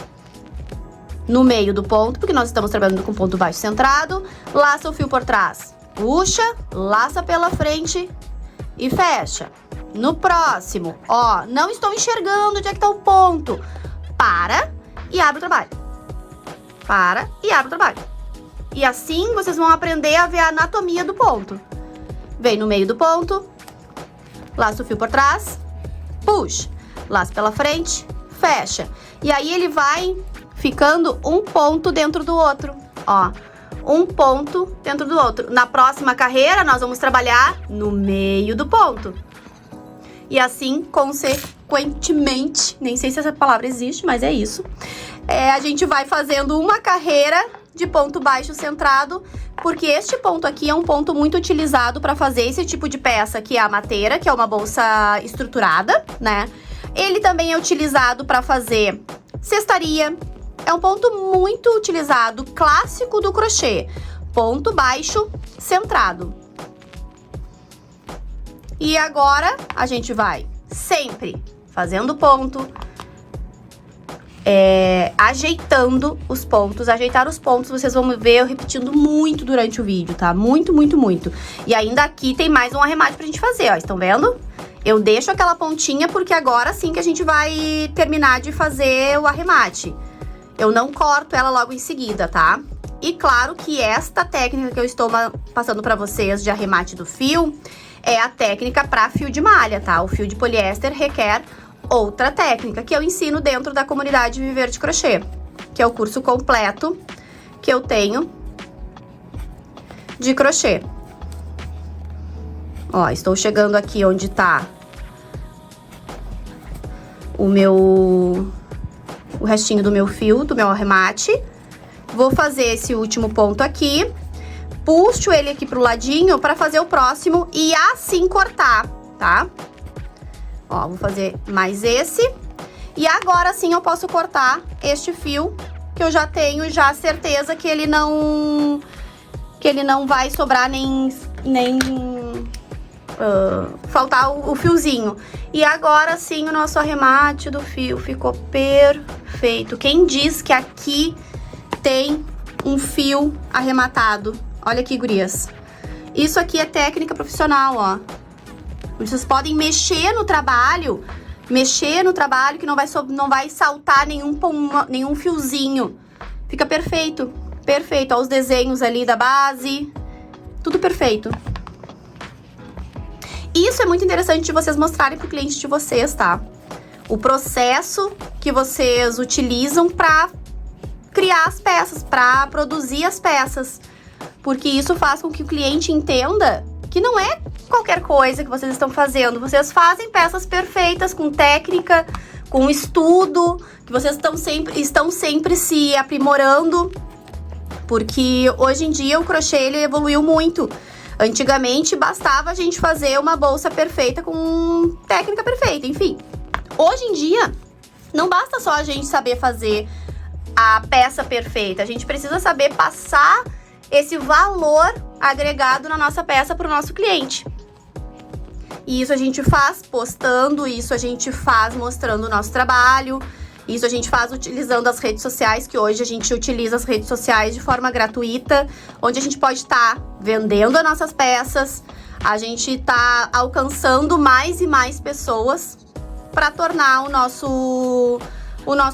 No meio do ponto, porque nós estamos trabalhando com ponto baixo centrado, laça o fio por trás, puxa, laça pela frente e fecha. No próximo, ó, não estou enxergando onde é que tá o ponto. Para e abre o trabalho. Para e abre o trabalho. E assim vocês vão aprender a ver a anatomia do ponto. Vem no meio do ponto, laça o fio por trás, puxa, laça pela frente, fecha. E aí ele vai ficando um ponto dentro do outro, ó. Um ponto dentro do outro. Na próxima carreira, nós vamos trabalhar no meio do ponto. E assim, consequentemente, nem sei se essa palavra existe, mas é isso. A gente vai fazendo uma carreira de ponto baixo centrado, porque este ponto aqui é um ponto muito utilizado para fazer esse tipo de peça, que é a mateira, que é uma bolsa estruturada, né? Ele também é utilizado para fazer cestaria. É um ponto muito utilizado, clássico do crochê. Ponto baixo centrado. E agora a gente vai sempre fazendo ponto, ajeitando os pontos. Ajeitar os pontos, vocês vão ver eu repetindo muito durante o vídeo, tá? Muito, muito, muito. E ainda aqui tem mais um arremate pra gente fazer, ó. Estão vendo? Eu deixo aquela pontinha porque agora sim que a gente vai terminar de fazer o arremate. Eu não corto ela logo em seguida, tá? E claro que esta técnica que eu estou passando pra vocês de arremate do fio é a técnica pra fio de malha, tá? O fio de poliéster requer outra técnica que eu ensino dentro da comunidade Viver de Crochê, que é o curso completo que eu tenho de crochê. Ó, estou chegando aqui onde tá o restinho do meu fio, do meu arremate. Vou fazer esse último ponto aqui, puxo ele aqui pro ladinho para fazer o próximo e assim cortar, tá? Ó, vou fazer mais esse. E agora sim eu posso cortar este fio, que eu já tenho já certeza que ele não vai sobrar nem faltar o fiozinho. E agora sim o nosso arremate do fio ficou perfeito. Quem diz que aqui tem um fio arrematado? Olha aqui, gurias. Isso aqui é técnica profissional, ó. Vocês podem mexer no trabalho que não vai saltar nenhum fiozinho. Fica perfeito, perfeito. Ó, os desenhos ali da base, tudo perfeito. Isso é muito interessante de vocês mostrarem pro cliente de vocês, tá? O processo que vocês utilizam para criar as peças, para produzir as peças. Porque isso faz com que o cliente entenda que não é qualquer coisa que vocês estão fazendo. Vocês fazem peças perfeitas, com técnica, com estudo, que vocês estão sempre se aprimorando. Porque hoje em dia o crochê ele evoluiu muito. Antigamente bastava a gente fazer uma bolsa perfeita com técnica perfeita, enfim. Hoje em dia não basta só a gente saber fazer a peça perfeita, a gente precisa saber passar esse valor agregado na nossa peça para o nosso cliente. E isso a gente faz postando, isso a gente faz mostrando o nosso trabalho, isso a gente faz utilizando as redes sociais, que hoje a gente utiliza as redes sociais de forma gratuita, onde a gente pode estar vendendo as nossas peças, a gente está alcançando mais e mais pessoas para tornar o nosso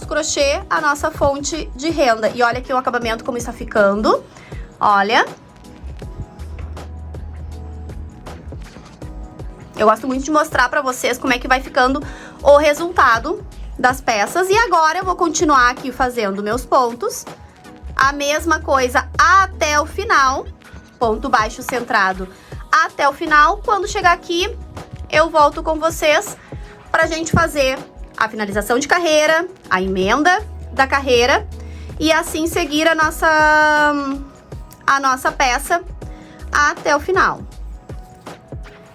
crochê a nossa fonte de renda. E olha aqui o acabamento como está ficando, olha. Eu gosto muito de mostrar pra vocês como é que vai ficando o resultado das peças. E agora eu vou continuar aqui fazendo meus pontos. A mesma coisa até o final. Ponto baixo centrado até o final. Quando chegar aqui, eu volto com vocês pra gente fazer a finalização de carreira, a emenda da carreira. E assim seguir a nossa peça até o final.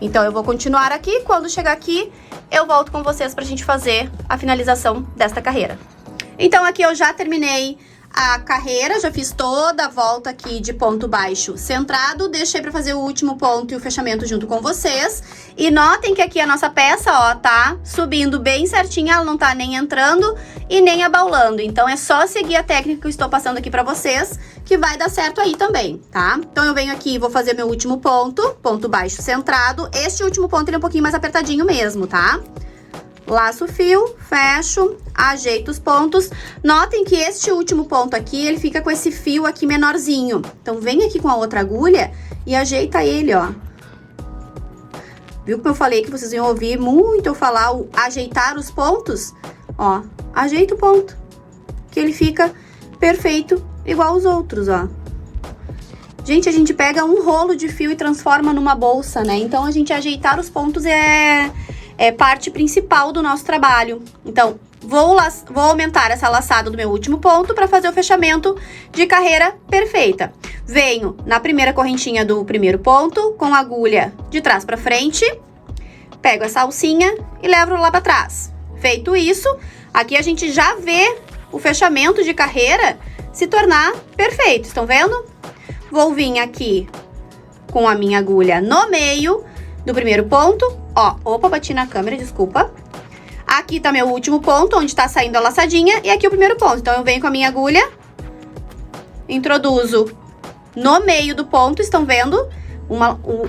Então, eu vou continuar aqui. Quando chegar aqui, eu volto com vocês pra gente fazer a finalização desta carreira. Então, aqui eu já terminei a carreira, já fiz toda a volta aqui de ponto baixo centrado, deixei pra fazer o último ponto e o fechamento junto com vocês. E notem que aqui a nossa peça, ó, tá subindo bem certinha, ela não tá nem entrando e nem abaulando. Então, é só seguir a técnica que eu estou passando aqui pra vocês, que vai dar certo aí também, tá? Então, eu venho aqui e vou fazer meu último ponto, ponto baixo centrado. Este último ponto, ele é um pouquinho mais apertadinho mesmo, tá? Laço o fio, fecho, ajeito os pontos. Notem que este último ponto aqui, ele fica com esse fio aqui menorzinho. Então, vem aqui com a outra agulha e ajeita ele, ó. Viu como eu falei que vocês iam ouvir muito eu falar o ajeitar os pontos? Ó, ajeita o ponto, que ele fica perfeito, igual os outros, ó. Gente, a gente pega um rolo de fio e transforma numa bolsa, né? Então, a gente ajeitar os pontos é parte principal do nosso trabalho. Então, vou aumentar essa laçada do meu último ponto para fazer o fechamento de carreira perfeita. Venho na primeira correntinha do primeiro ponto, com a agulha de trás para frente, pego essa alcinha e levo lá para trás. Feito isso, aqui a gente já vê o fechamento de carreira se tornar perfeito, estão vendo? Vou vir aqui com a minha agulha no meio do primeiro ponto. Ó, opa, bati na câmera, desculpa. Aqui tá meu último ponto, onde tá saindo a laçadinha, e aqui o primeiro ponto. Então, eu venho com a minha agulha, introduzo no meio do ponto, estão vendo?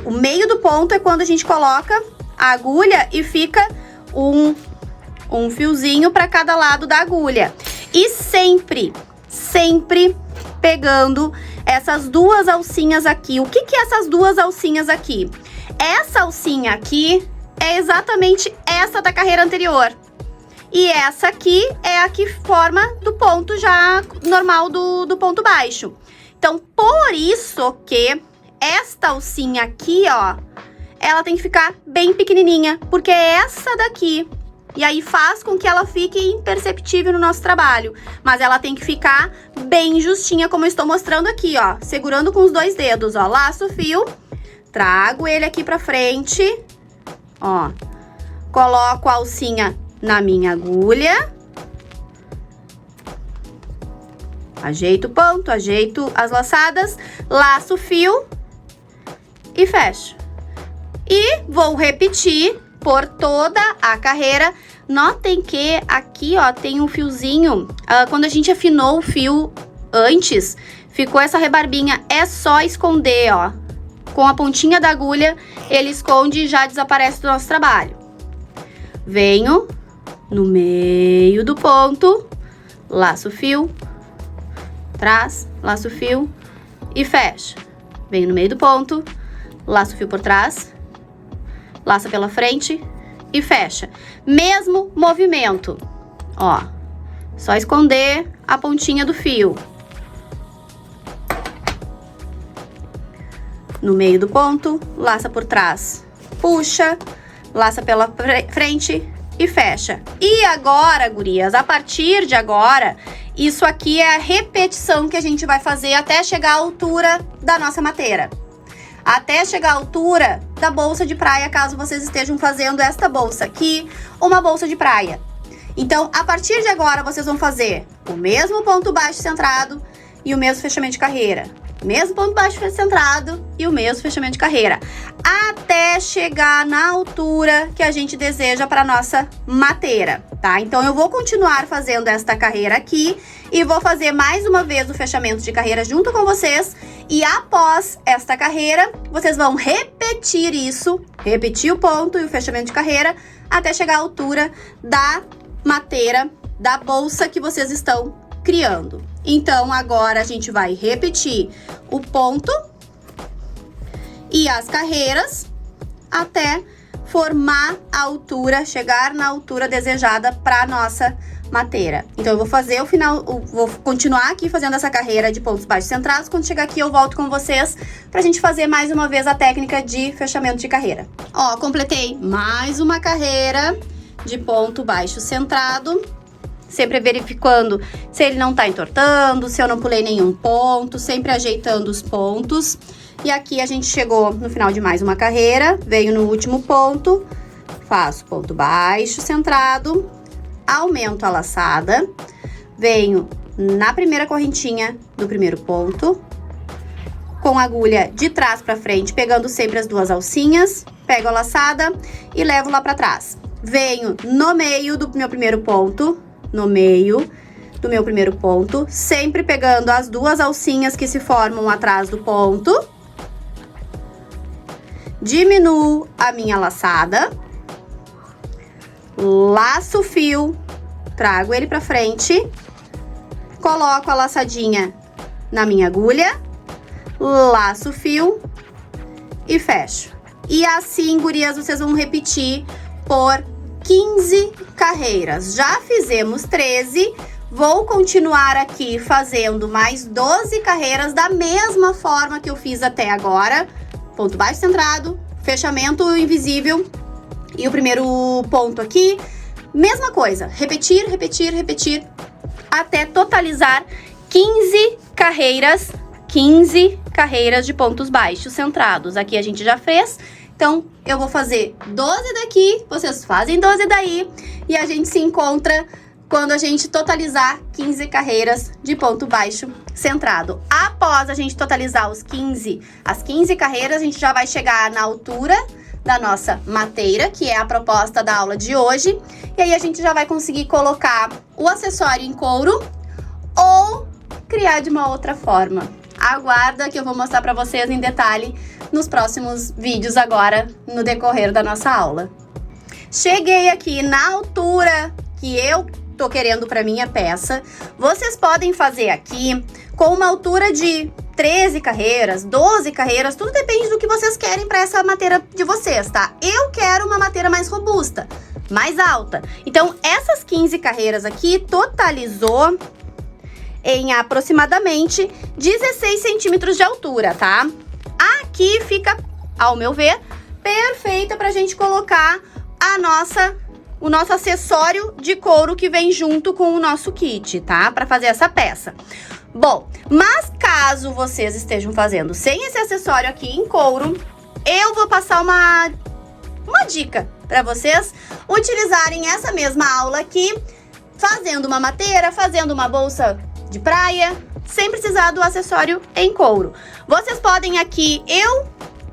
O meio do ponto é quando a gente coloca a agulha e fica um fiozinho para cada lado da agulha. E sempre pegando essas duas alcinhas aqui. O que que é essas duas alcinhas aqui? Essa alcinha aqui é exatamente essa da carreira anterior. E essa aqui é a que forma do ponto já normal do ponto baixo. Então, por isso que esta alcinha aqui, ó, ela tem que ficar bem pequenininha, porque é essa daqui. E aí faz com que ela fique imperceptível no nosso trabalho. Mas ela tem que ficar bem justinha, como eu estou mostrando aqui, ó. Segurando com os dois dedos, ó. Laço o fio, trago ele aqui pra frente, ó. Coloco a alcinha na minha agulha. Ajeito o ponto, ajeito as laçadas, laço o fio e fecho. E vou repetir por toda a carreira. Notem que aqui, ó, tem um fiozinho. Quando a gente afinou o fio antes, ficou essa rebarbinha. É só esconder, ó. Com a pontinha da agulha, ele esconde e já desaparece do nosso trabalho. Venho no meio do ponto, laço o fio, trás, laço o fio e fecha. Venho no meio do ponto, laço o fio por trás, laça pela frente e fecha. Mesmo movimento, ó. Só esconder a pontinha do fio. No meio do ponto, laça por trás, puxa, laça pela frente e fecha. E agora, gurias, a partir de agora, isso aqui é a repetição que a gente vai fazer até chegar à altura da nossa mateira. Até chegar à altura da bolsa de praia, caso vocês estejam fazendo esta bolsa aqui, uma bolsa de praia. Então, a partir de agora, vocês vão fazer o mesmo ponto baixo centrado e o mesmo fechamento de carreira. mesmo ponto baixo centrado e o mesmo fechamento de carreira, até chegar na altura que a gente deseja para nossa mateira, tá? Então, eu vou continuar fazendo esta carreira aqui e vou fazer mais uma vez o fechamento de carreira junto com vocês. E após esta carreira, vocês vão repetir isso, repetir o ponto e o fechamento de carreira até chegar à altura da mateira, da bolsa que vocês estão criando. Então, agora a gente vai repetir o ponto e as carreiras até formar a altura, chegar na altura desejada para nossa mateira. Então, eu vou fazer o final, vou continuar aqui fazendo essa carreira de pontos baixos centrados. Quando chegar aqui, eu volto com vocês pra gente fazer mais uma vez a técnica de fechamento de carreira. Ó, completei mais uma carreira de ponto baixo centrado, sempre verificando se ele não tá entortando, se eu não pulei nenhum ponto, sempre ajeitando os pontos. E aqui a gente chegou no final de mais uma carreira, venho no último ponto, faço ponto baixo centrado, aumento a laçada, venho na primeira correntinha do primeiro ponto, com a agulha de trás para frente, pegando sempre as duas alcinhas, pego a laçada e levo lá para trás. Venho no meio do meu primeiro ponto, sempre pegando as duas alcinhas que se formam atrás do ponto, diminuo a minha laçada, laço o fio, trago ele pra frente, coloco a laçadinha na minha agulha, laço o fio e fecho. E assim, gurias, vocês vão repetir por 15 carreiras. Já fizemos 13, vou continuar aqui fazendo mais 12 carreiras da mesma forma que eu fiz até agora. Ponto baixo centrado, fechamento invisível. E o primeiro ponto aqui, mesma coisa, repetir, até totalizar 15 carreiras de pontos baixos centrados. Aqui a gente já fez, então eu vou fazer 12 daqui, vocês fazem 12 daí, e a gente se encontra quando a gente totalizar 15 carreiras de ponto baixo centrado. Após a gente totalizar as 15 carreiras, a gente já vai chegar na altura da nossa mateira, que é a proposta da aula de hoje. E aí a gente já vai conseguir colocar o acessório em couro ou criar de uma outra forma. Aguarda que eu vou mostrar para vocês em detalhe nos próximos vídeos agora no decorrer da nossa aula. Cheguei aqui na altura que eu tô querendo para minha peça. Vocês podem fazer aqui com uma altura de 13 carreiras, 12 carreiras, tudo depende do que vocês querem para essa mateira de vocês, tá? Eu quero uma mateira mais robusta, mais alta. Então, essas 15 carreiras aqui totalizou em aproximadamente 16 centímetros de altura, tá? Aqui fica, ao meu ver, perfeita pra gente colocar o nosso acessório de couro que vem junto com o nosso kit, tá? Pra fazer essa peça. Bom, mas caso vocês estejam fazendo sem esse acessório aqui em couro, eu vou passar uma dica para vocês utilizarem essa mesma aula aqui, fazendo uma mateira, fazendo uma bolsa de praia, sem precisar do acessório em couro. Vocês podem aqui,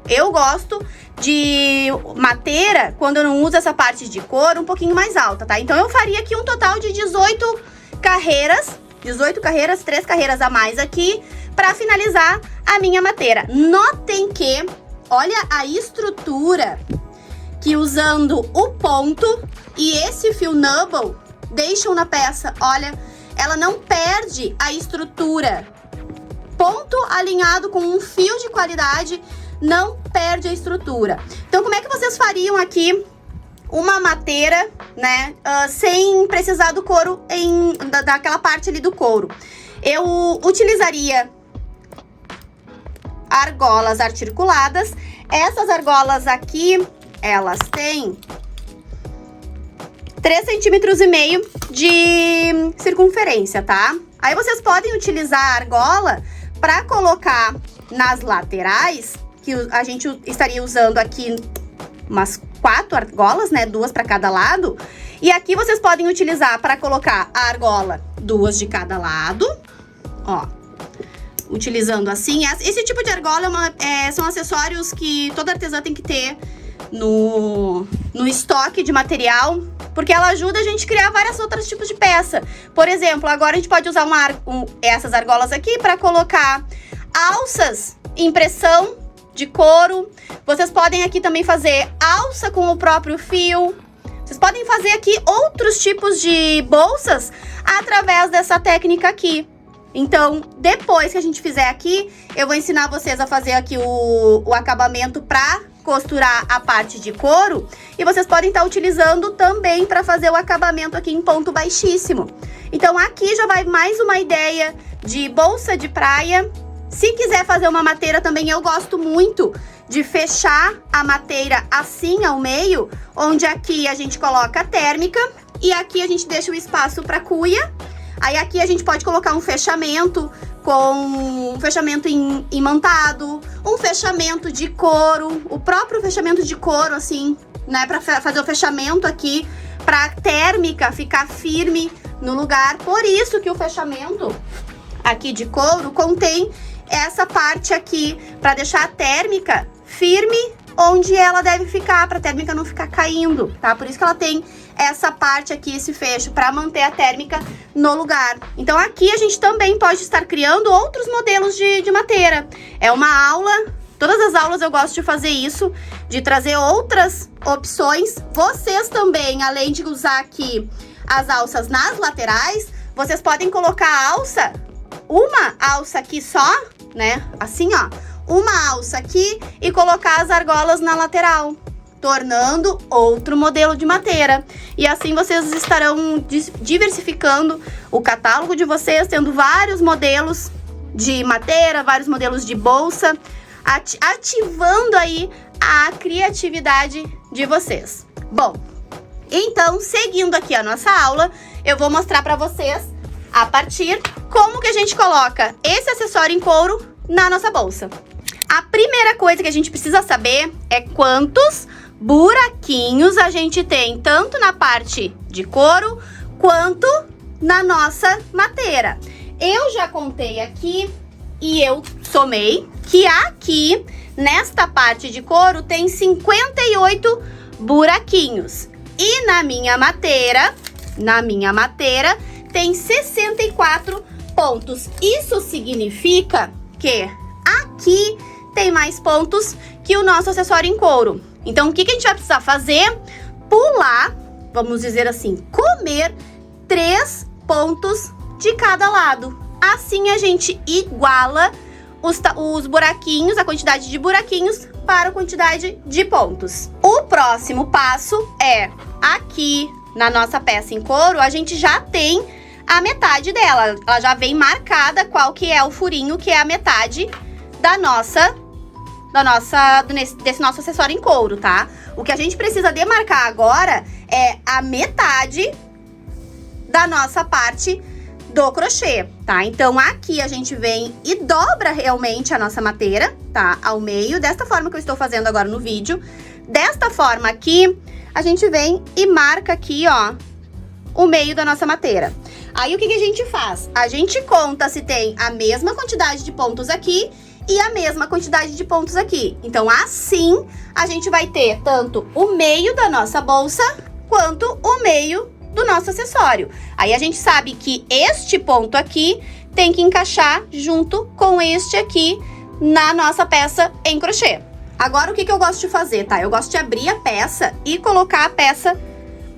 eu gosto de mateira, quando eu não uso essa parte de couro, um pouquinho mais alta, tá? Então eu faria aqui um total de 18 carreiras, 3 carreiras a mais aqui, para finalizar a minha mateira. Notem que, olha a estrutura que usando o ponto e esse fio nubble deixam na peça. Olha, ela não perde a estrutura. Ponto alinhado com um fio de qualidade não perde a estrutura. Então, como é que vocês fariam aqui uma mateira, né, sem precisar do couro, daquela parte ali do couro? Eu utilizaria argolas articuladas. Essas argolas aqui, elas têm 3,5 centímetros de circunferência, tá? Aí vocês podem utilizar a argola para colocar nas laterais, que a gente estaria usando aqui umas 4 argolas, né? 2 para cada lado. E aqui vocês podem utilizar para colocar a argola 2 de cada lado, ó. utilizando assim. Esse tipo de argola são acessórios que toda artesã tem que ter no estoque de material, porque ela ajuda a gente a criar vários outros tipos de peça. Por exemplo, agora a gente pode usar essas argolas aqui para colocar alças, impressão de couro. Vocês podem aqui também fazer alça com o próprio fio. Vocês podem fazer aqui outros tipos de bolsas através dessa técnica aqui. Então, depois que a gente fizer aqui, eu vou ensinar vocês a fazer aqui o acabamento para costurar a parte de couro. E vocês podem estar utilizando também para fazer o acabamento aqui em ponto baixíssimo. Então, aqui já vai mais uma ideia de bolsa de praia. Se quiser fazer uma mateira também, eu gosto muito de fechar a mateira assim ao meio, onde aqui a gente coloca a térmica e aqui a gente deixa o espaço para cuia. Aí aqui a gente pode colocar um fechamento com um fechamento imantado, um fechamento de couro, o próprio fechamento de couro assim, né, para fazer o fechamento aqui, para a térmica ficar firme no lugar. Por isso que o fechamento aqui de couro contém essa parte aqui, para deixar a térmica firme onde ela deve ficar, para a térmica não ficar caindo, tá? Por isso que ela tem essa parte aqui, esse fecho, para manter a térmica no lugar. Então aqui a gente também pode estar criando outros modelos de mateira. É uma aula, todas as aulas eu gosto de fazer isso, de trazer outras opções. Vocês também, além de usar aqui as alças nas laterais, vocês podem colocar a alça, uma alça aqui só, né? Assim, ó, uma alça aqui e colocar as argolas na lateral, tornando outro modelo de mateira. E assim vocês estarão diversificando o catálogo de vocês, tendo vários modelos de mateira, vários modelos de bolsa, ativando aí a criatividade de vocês. Bom, então, seguindo aqui a nossa aula, eu vou mostrar para vocês a partir como que a gente coloca esse acessório em couro na nossa bolsa. A primeira coisa que a gente precisa saber é quantos buraquinhos a gente tem, tanto na parte de couro quanto na nossa mateira. Eu já contei aqui e eu somei que aqui, nesta parte de couro, tem 58 buraquinhos. E na minha mateira, tem 64 pontos. Isso significa que aqui tem mais pontos que o nosso acessório em couro. Então, o que a gente vai precisar fazer? Pular, vamos dizer assim, comer 3 pontos de cada lado. Assim, a gente iguala os buraquinhos, a quantidade de buraquinhos para a quantidade de pontos. O próximo passo é, aqui na nossa peça em couro, a gente já tem a metade dela. Ela já vem marcada qual que é o furinho, que é a metade desse nosso acessório em couro, tá? O que a gente precisa demarcar agora é a metade da nossa parte do crochê, tá? Então, aqui a gente vem e dobra realmente a nossa mateira, tá? Ao meio, desta forma que eu estou fazendo agora no vídeo. Desta forma aqui, a gente vem e marca aqui, ó, o meio da nossa mateira. Aí, o que a gente faz? A gente conta se tem a mesma quantidade de pontos aqui e a mesma quantidade de pontos aqui. Então, assim, a gente vai ter tanto o meio da nossa bolsa quanto o meio do nosso acessório. Aí a gente sabe que este ponto aqui tem que encaixar junto com este aqui na nossa peça em crochê. Agora, o que eu gosto de fazer, tá? Eu gosto de abrir a peça e colocar a peça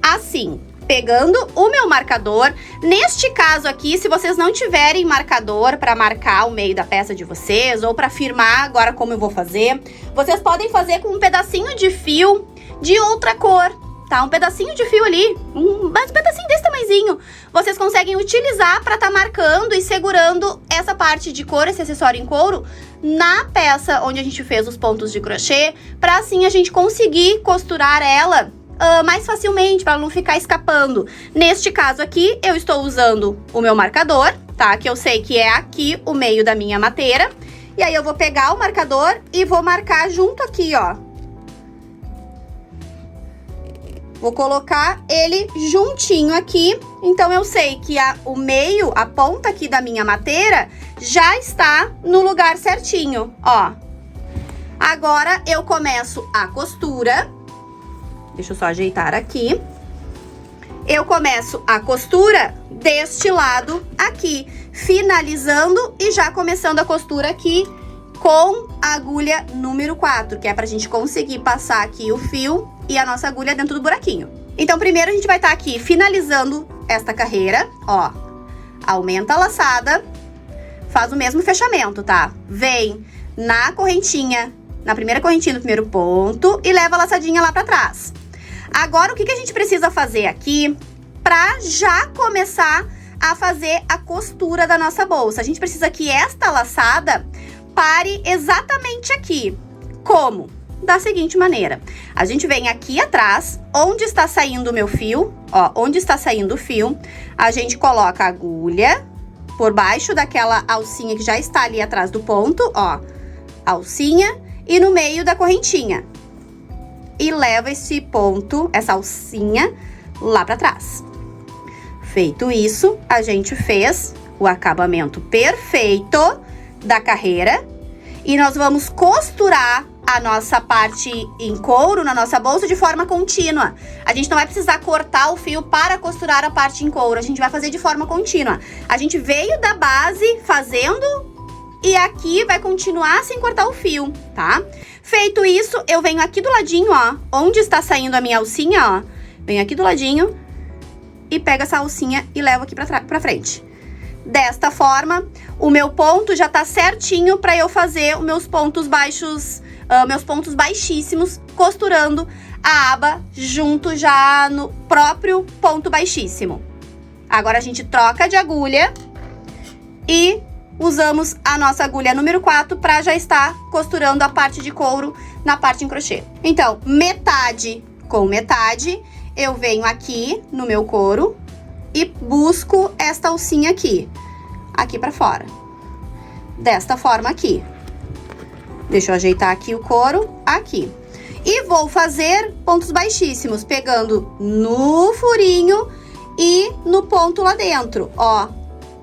assim, pegando o meu marcador. Neste caso aqui, se vocês não tiverem marcador para marcar o meio da peça de vocês ou para firmar agora como eu vou fazer, vocês podem fazer com um pedacinho de fio de outra cor, tá? Um pedacinho de fio ali, um pedacinho desse tamanhozinho, vocês conseguem utilizar para estar marcando e segurando essa parte de couro, esse acessório em couro, na peça onde a gente fez os pontos de crochê, para assim a gente conseguir costurar ela mais facilmente, para não ficar escapando. Neste caso aqui, eu estou usando o meu marcador, tá? Que eu sei que é aqui o meio da minha mateira. E aí eu vou pegar o marcador e vou marcar junto aqui, ó, Vou colocar ele juntinho aqui, então eu sei que o meio, a ponta aqui da minha mateira, já está no lugar certinho, ó. Agora eu começo a costura. Deixa eu só ajeitar aqui. Eu começo a costura deste lado aqui, finalizando e já começando a costura aqui com a agulha número 4, que é pra gente conseguir passar aqui o fio e a nossa agulha dentro do buraquinho. Então, primeiro a gente vai estar aqui finalizando esta carreira, ó. Aumenta a laçada, faz o mesmo fechamento, tá? Vem na correntinha, na primeira correntinha do primeiro ponto e leva a laçadinha lá pra trás. Agora, o que a gente precisa fazer aqui pra já começar a fazer a costura da nossa bolsa? A gente precisa que esta laçada pare exatamente aqui. Como? Da seguinte maneira. A gente vem aqui atrás, onde está saindo o meu fio, ó, onde está saindo o fio, a gente coloca a agulha por baixo daquela alcinha que já está ali atrás do ponto, ó, alcinha, e no meio da correntinha. E leva esse ponto, essa alcinha, lá pra trás. Feito isso, a gente fez o acabamento perfeito da carreira e nós vamos costurar a nossa parte em couro na nossa bolsa de forma contínua. A gente não vai precisar cortar o fio para costurar a parte em couro, a gente vai fazer de forma contínua. A gente veio da base fazendo e aqui vai continuar sem cortar o fio, tá? Feito isso, eu venho aqui do ladinho, ó, onde está saindo a minha alcinha, ó. Venho aqui do ladinho e pego essa alcinha e levo aqui pra frente. Desta forma, o meu ponto já tá certinho pra eu fazer os meus pontos baixos, meus pontos baixíssimos, costurando a aba junto já no próprio ponto baixíssimo. Agora a gente troca de agulha e usamos a nossa agulha número 4 para já estar costurando a parte de couro na parte em crochê. Então, metade com metade, eu venho aqui no meu couro e busco esta alcinha aqui para fora. Desta forma aqui. Deixa eu ajeitar aqui o couro, aqui. E vou fazer pontos baixíssimos, pegando no furinho e no ponto lá dentro, ó.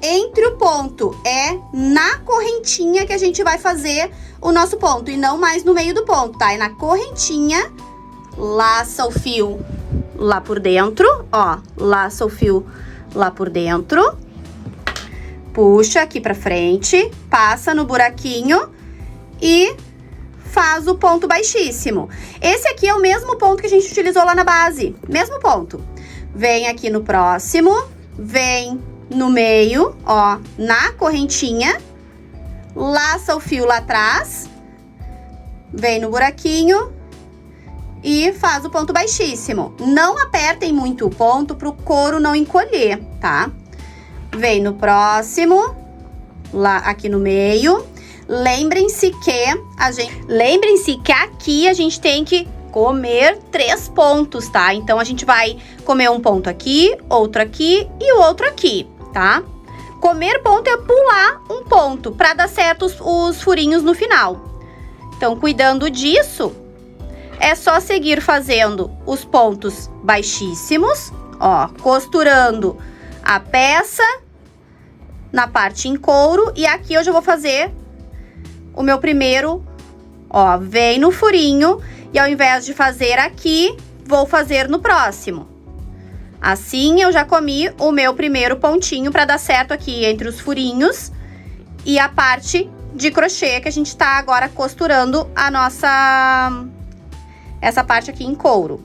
Entre o ponto, é na correntinha que a gente vai fazer o nosso ponto, e não mais no meio do ponto, tá? É na correntinha, laça o fio lá por dentro, ó, laça o fio lá por dentro, puxa aqui pra frente, passa no buraquinho e faz o ponto baixíssimo. Esse aqui é o mesmo ponto que a gente utilizou lá na base, mesmo ponto. Vem aqui no próximo, vem no meio, ó, na correntinha, laça o fio lá atrás, vem no buraquinho e faz o ponto baixíssimo. Não apertem muito o ponto pro couro não encolher, tá? Vem no próximo, lá aqui no meio. Lembrem-se que aqui a gente tem que comer 3 pontos, tá? Então, a gente vai comer um ponto aqui, outro aqui e o outro aqui, tá? Comer ponto é pular um ponto para dar certo os furinhos no final. Então, cuidando disso, é só seguir fazendo os pontos baixíssimos, ó, costurando a peça na parte em couro. E aqui eu já vou fazer o meu primeiro, ó, vem no furinho e ao invés de fazer aqui, vou fazer no próximo. Assim, eu já comi o meu primeiro pontinho para dar certo aqui entre os furinhos e a parte de crochê que a gente tá agora costurando a nossa... essa parte aqui em couro.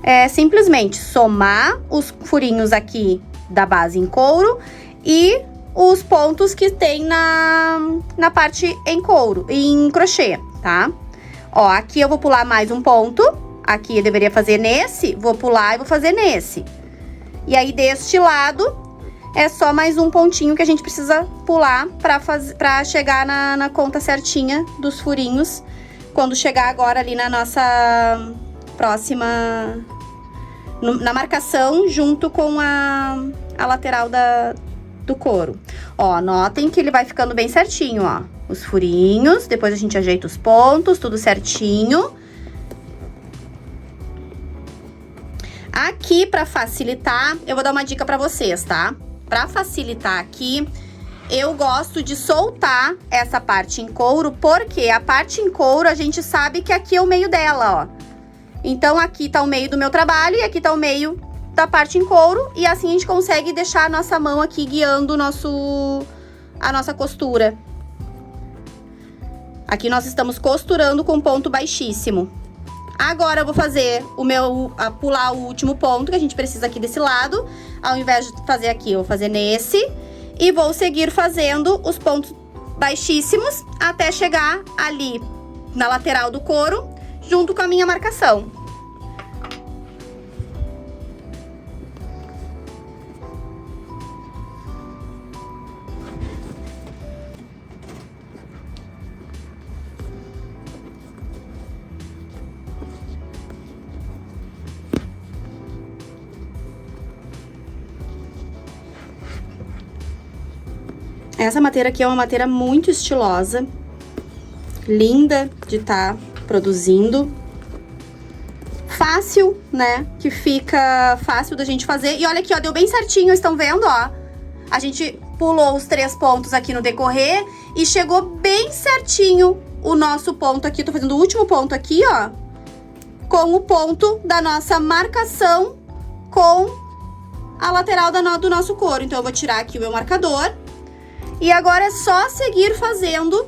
É simplesmente somar os furinhos aqui da base em couro e os pontos que tem na parte em couro, em crochê, tá? Ó, aqui eu vou pular mais um ponto, aqui eu deveria fazer nesse, vou pular e vou fazer nesse. E aí, deste lado, é só mais um pontinho que a gente precisa pular pra chegar na conta certinha dos furinhos, quando chegar agora ali na nossa próxima... na marcação, junto com a lateral do couro. Ó, notem que ele vai ficando bem certinho, ó. os furinhos, depois a gente ajeita os pontos, tudo certinho. Aqui, pra facilitar, eu vou dar uma dica pra vocês, tá? Pra facilitar aqui, eu gosto de soltar essa parte em couro, porque a parte em couro a gente sabe que aqui é o meio dela, ó. Então, aqui tá o meio do meu trabalho e aqui tá o meio da parte em couro. E assim a gente consegue deixar a nossa mão aqui guiando a nossa costura. Aqui nós estamos costurando com ponto baixíssimo. Agora eu vou fazer pular o último ponto que a gente precisa aqui desse lado. Ao invés de fazer aqui, eu vou fazer nesse. E vou seguir fazendo os pontos baixíssimos até chegar ali na lateral do couro, junto com a minha marcação. Essa mateira aqui é uma mateira muito estilosa, linda de estar produzindo, fácil, né, que fica fácil da gente fazer. E olha aqui, ó, deu bem certinho, estão vendo, ó? A gente pulou os 3 pontos aqui no decorrer e chegou bem certinho o nosso ponto aqui. Tô fazendo o último ponto aqui, ó, com o ponto da nossa marcação com a lateral do nosso couro. Então, eu vou tirar aqui o meu marcador. E agora é só seguir fazendo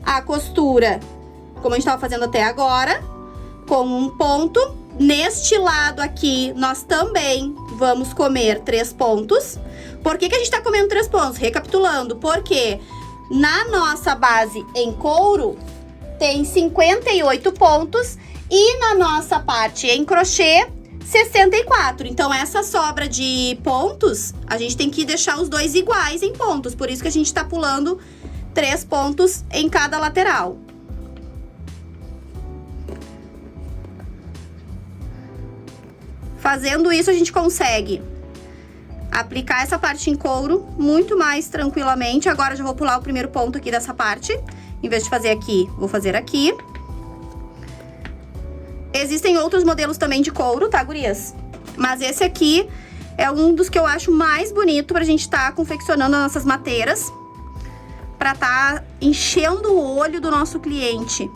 a costura, como a gente estava fazendo até agora, com um ponto. Neste lado aqui, nós também vamos comer 3 pontos. Por que que a gente está comendo 3 pontos? Recapitulando, porque na nossa base em couro tem 58 pontos e na nossa parte em crochê 64. Então, essa sobra de pontos, a gente tem que deixar os dois iguais em pontos. Por isso que a gente tá pulando 3 pontos em cada lateral. Fazendo isso, a gente consegue aplicar essa parte em couro muito mais tranquilamente. Agora, eu já vou pular o primeiro ponto aqui dessa parte. Em vez de fazer aqui, vou fazer aqui. Existem outros modelos também de couro, tá, gurias? Mas esse aqui é um dos que eu acho mais bonito pra gente tá confeccionando as nossas mateiras, pra tá enchendo o olho do nosso cliente.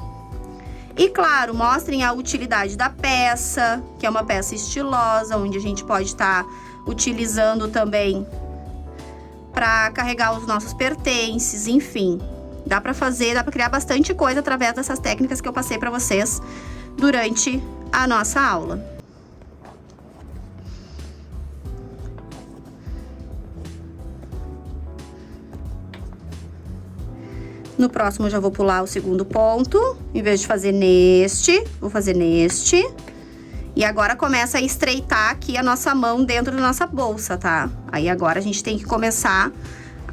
E claro, mostrem a utilidade da peça, que é uma peça estilosa, onde a gente pode estar utilizando também pra carregar os nossos pertences, enfim. Dá pra fazer, dá pra criar bastante coisa através dessas técnicas que eu passei pra vocês durante a nossa aula. No próximo, eu já vou pular o segundo ponto. Em vez de fazer neste, vou fazer neste. E agora começa a estreitar aqui a nossa mão dentro da nossa bolsa, tá? Aí agora a gente tem que começar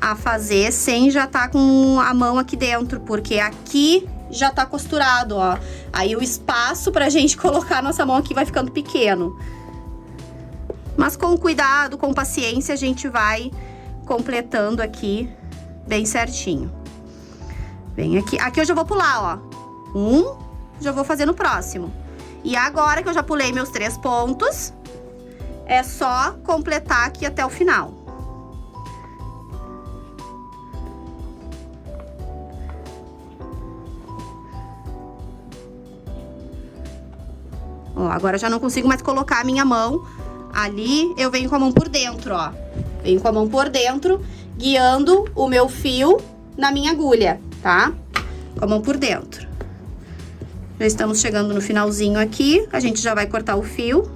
a fazer sem já tá com a mão aqui dentro, porque aqui já tá costurado, ó. Aí o espaço pra gente colocar a nossa mão aqui vai ficando pequeno. Mas com cuidado, com paciência, a gente vai completando aqui bem certinho. Vem aqui. Aqui eu já vou pular, ó. Já vou fazer no próximo. E agora que eu já pulei meus 3 pontos, é só completar aqui até o final. Ó, agora eu já não consigo mais colocar a minha mão ali, eu venho com a mão por dentro, ó. Venho com a mão por dentro, guiando o meu fio na minha agulha, tá? Com a mão por dentro. Já estamos chegando no finalzinho aqui, a gente já vai cortar o fio.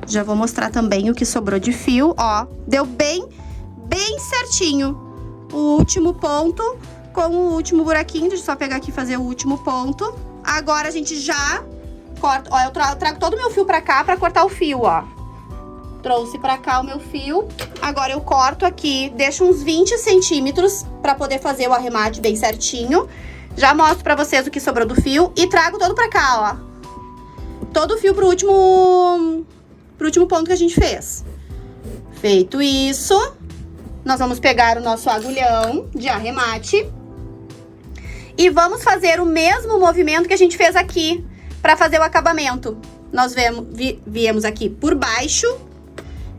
Já vou mostrar também o que sobrou de fio, ó. Deu bem certinho o último ponto com o último buraquinho. Deixa eu só pegar aqui e fazer o último ponto. Agora a gente já Corto, ó, eu trago todo o meu fio pra cá pra cortar o fio, ó. Trouxe pra cá o meu fio. Agora eu corto aqui, deixo uns 20 centímetros pra poder fazer o arremate bem certinho. Já mostro pra vocês o que sobrou do fio e trago todo pra cá, ó. Todo o fio pro último ponto que a gente fez. Feito isso, nós vamos pegar o nosso agulhão de arremate e vamos fazer o mesmo movimento que a gente fez aqui para fazer o acabamento. Nós viemos aqui por baixo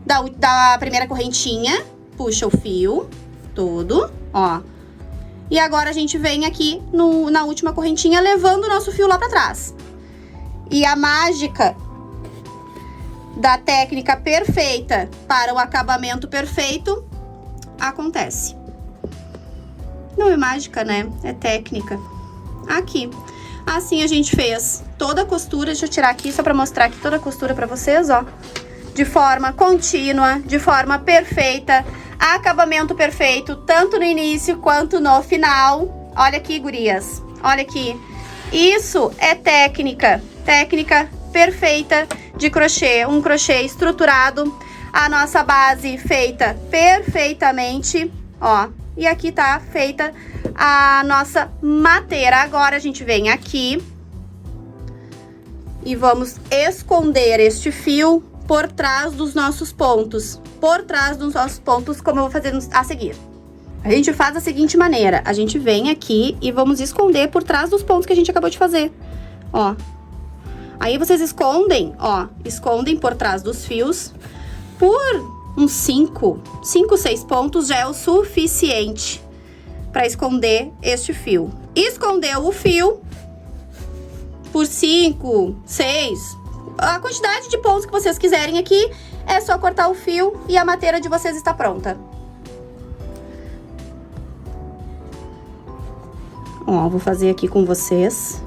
da primeira correntinha, puxa o fio todo, ó. E agora a gente vem aqui na última correntinha levando o nosso fio lá para trás. E a mágica da técnica perfeita para o acabamento perfeito acontece. Não é mágica, né? É técnica. Aqui. Assim a gente fez toda a costura. Deixa eu tirar aqui só para mostrar aqui toda a costura para vocês, ó. De forma contínua, de forma perfeita. Acabamento perfeito, tanto no início quanto no final. Olha aqui, gurias. Olha aqui. Isso é técnica. Técnica perfeita de crochê, um crochê estruturado, a nossa base feita perfeitamente, ó, e aqui tá feita a nossa mateira. Agora a gente vem aqui e vamos esconder este fio por trás dos nossos pontos, como eu vou fazer a seguir. A gente faz da seguinte maneira, a gente vem aqui e vamos esconder por trás dos pontos que a gente acabou de fazer, ó. Aí vocês escondem, ó, escondem por trás dos fios por uns 5, 6 pontos já é o suficiente para esconder este fio. Escondeu o fio por 5, 6, a quantidade de pontos que vocês quiserem aqui, é só cortar o fio e a mateira de vocês está pronta. Ó, vou fazer aqui com vocês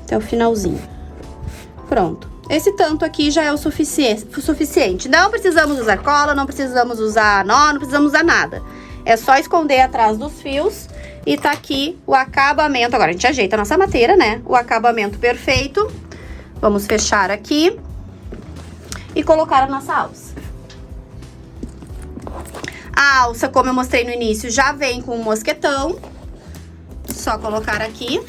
até o finalzinho. Pronto. Esse tanto aqui já é o suficiente. Não precisamos usar cola, não precisamos usar nó, não precisamos usar nada. É só esconder atrás dos fios e tá aqui o acabamento. Agora a gente ajeita a nossa mateira, né? O acabamento perfeito. Vamos fechar aqui e colocar a nossa alça. A alça, como eu mostrei no início, já vem com um mosquetão. Só colocar aqui.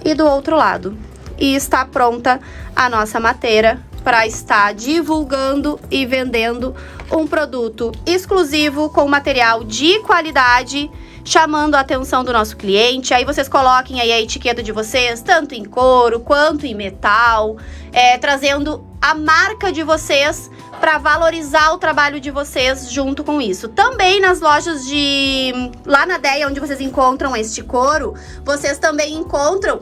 E do outro lado. E está pronta a nossa mateira para estar divulgando e vendendo um produto exclusivo com material de qualidade, chamando a atenção do nosso cliente. Aí vocês coloquem aí a etiqueta de vocês, tanto em couro quanto em metal, trazendo a marca de vocês para valorizar o trabalho de vocês junto com isso. Também nas lojas lá na Deia, onde vocês encontram este couro, vocês também encontram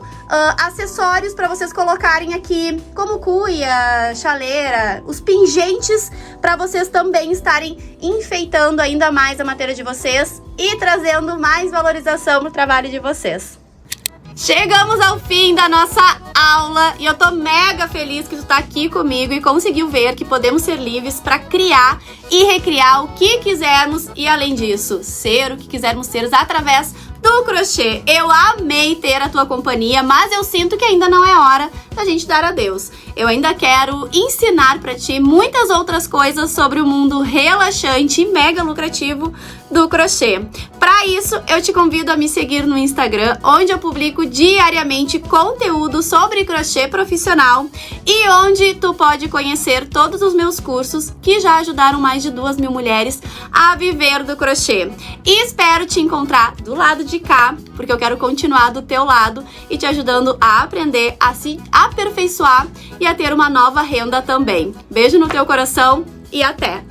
acessórios para vocês colocarem aqui, como cuia, chaleira, os pingentes, para vocês também estarem enfeitando ainda mais a matéria de vocês e trazendo mais valorização no trabalho de vocês. Chegamos ao fim da nossa aula e eu tô mega feliz que tu tá aqui comigo e conseguiu ver que podemos ser livres para criar e recriar o que quisermos e, além disso, ser o que quisermos ser através do crochê. Eu amei ter a tua companhia, mas eu sinto que ainda não é hora da gente dar adeus. Eu ainda quero ensinar pra ti muitas outras coisas sobre o mundo relaxante e mega lucrativo do crochê. Para isso, eu te convido a me seguir no Instagram, onde eu publico diariamente conteúdo sobre crochê profissional e onde tu pode conhecer todos os meus cursos que já ajudaram mais de 2.000 mulheres a viver do crochê. E espero te encontrar do lado de cá, porque eu quero continuar do teu lado e te ajudando a aprender, a se aperfeiçoar e a ter uma nova renda também. Beijo no teu coração e até!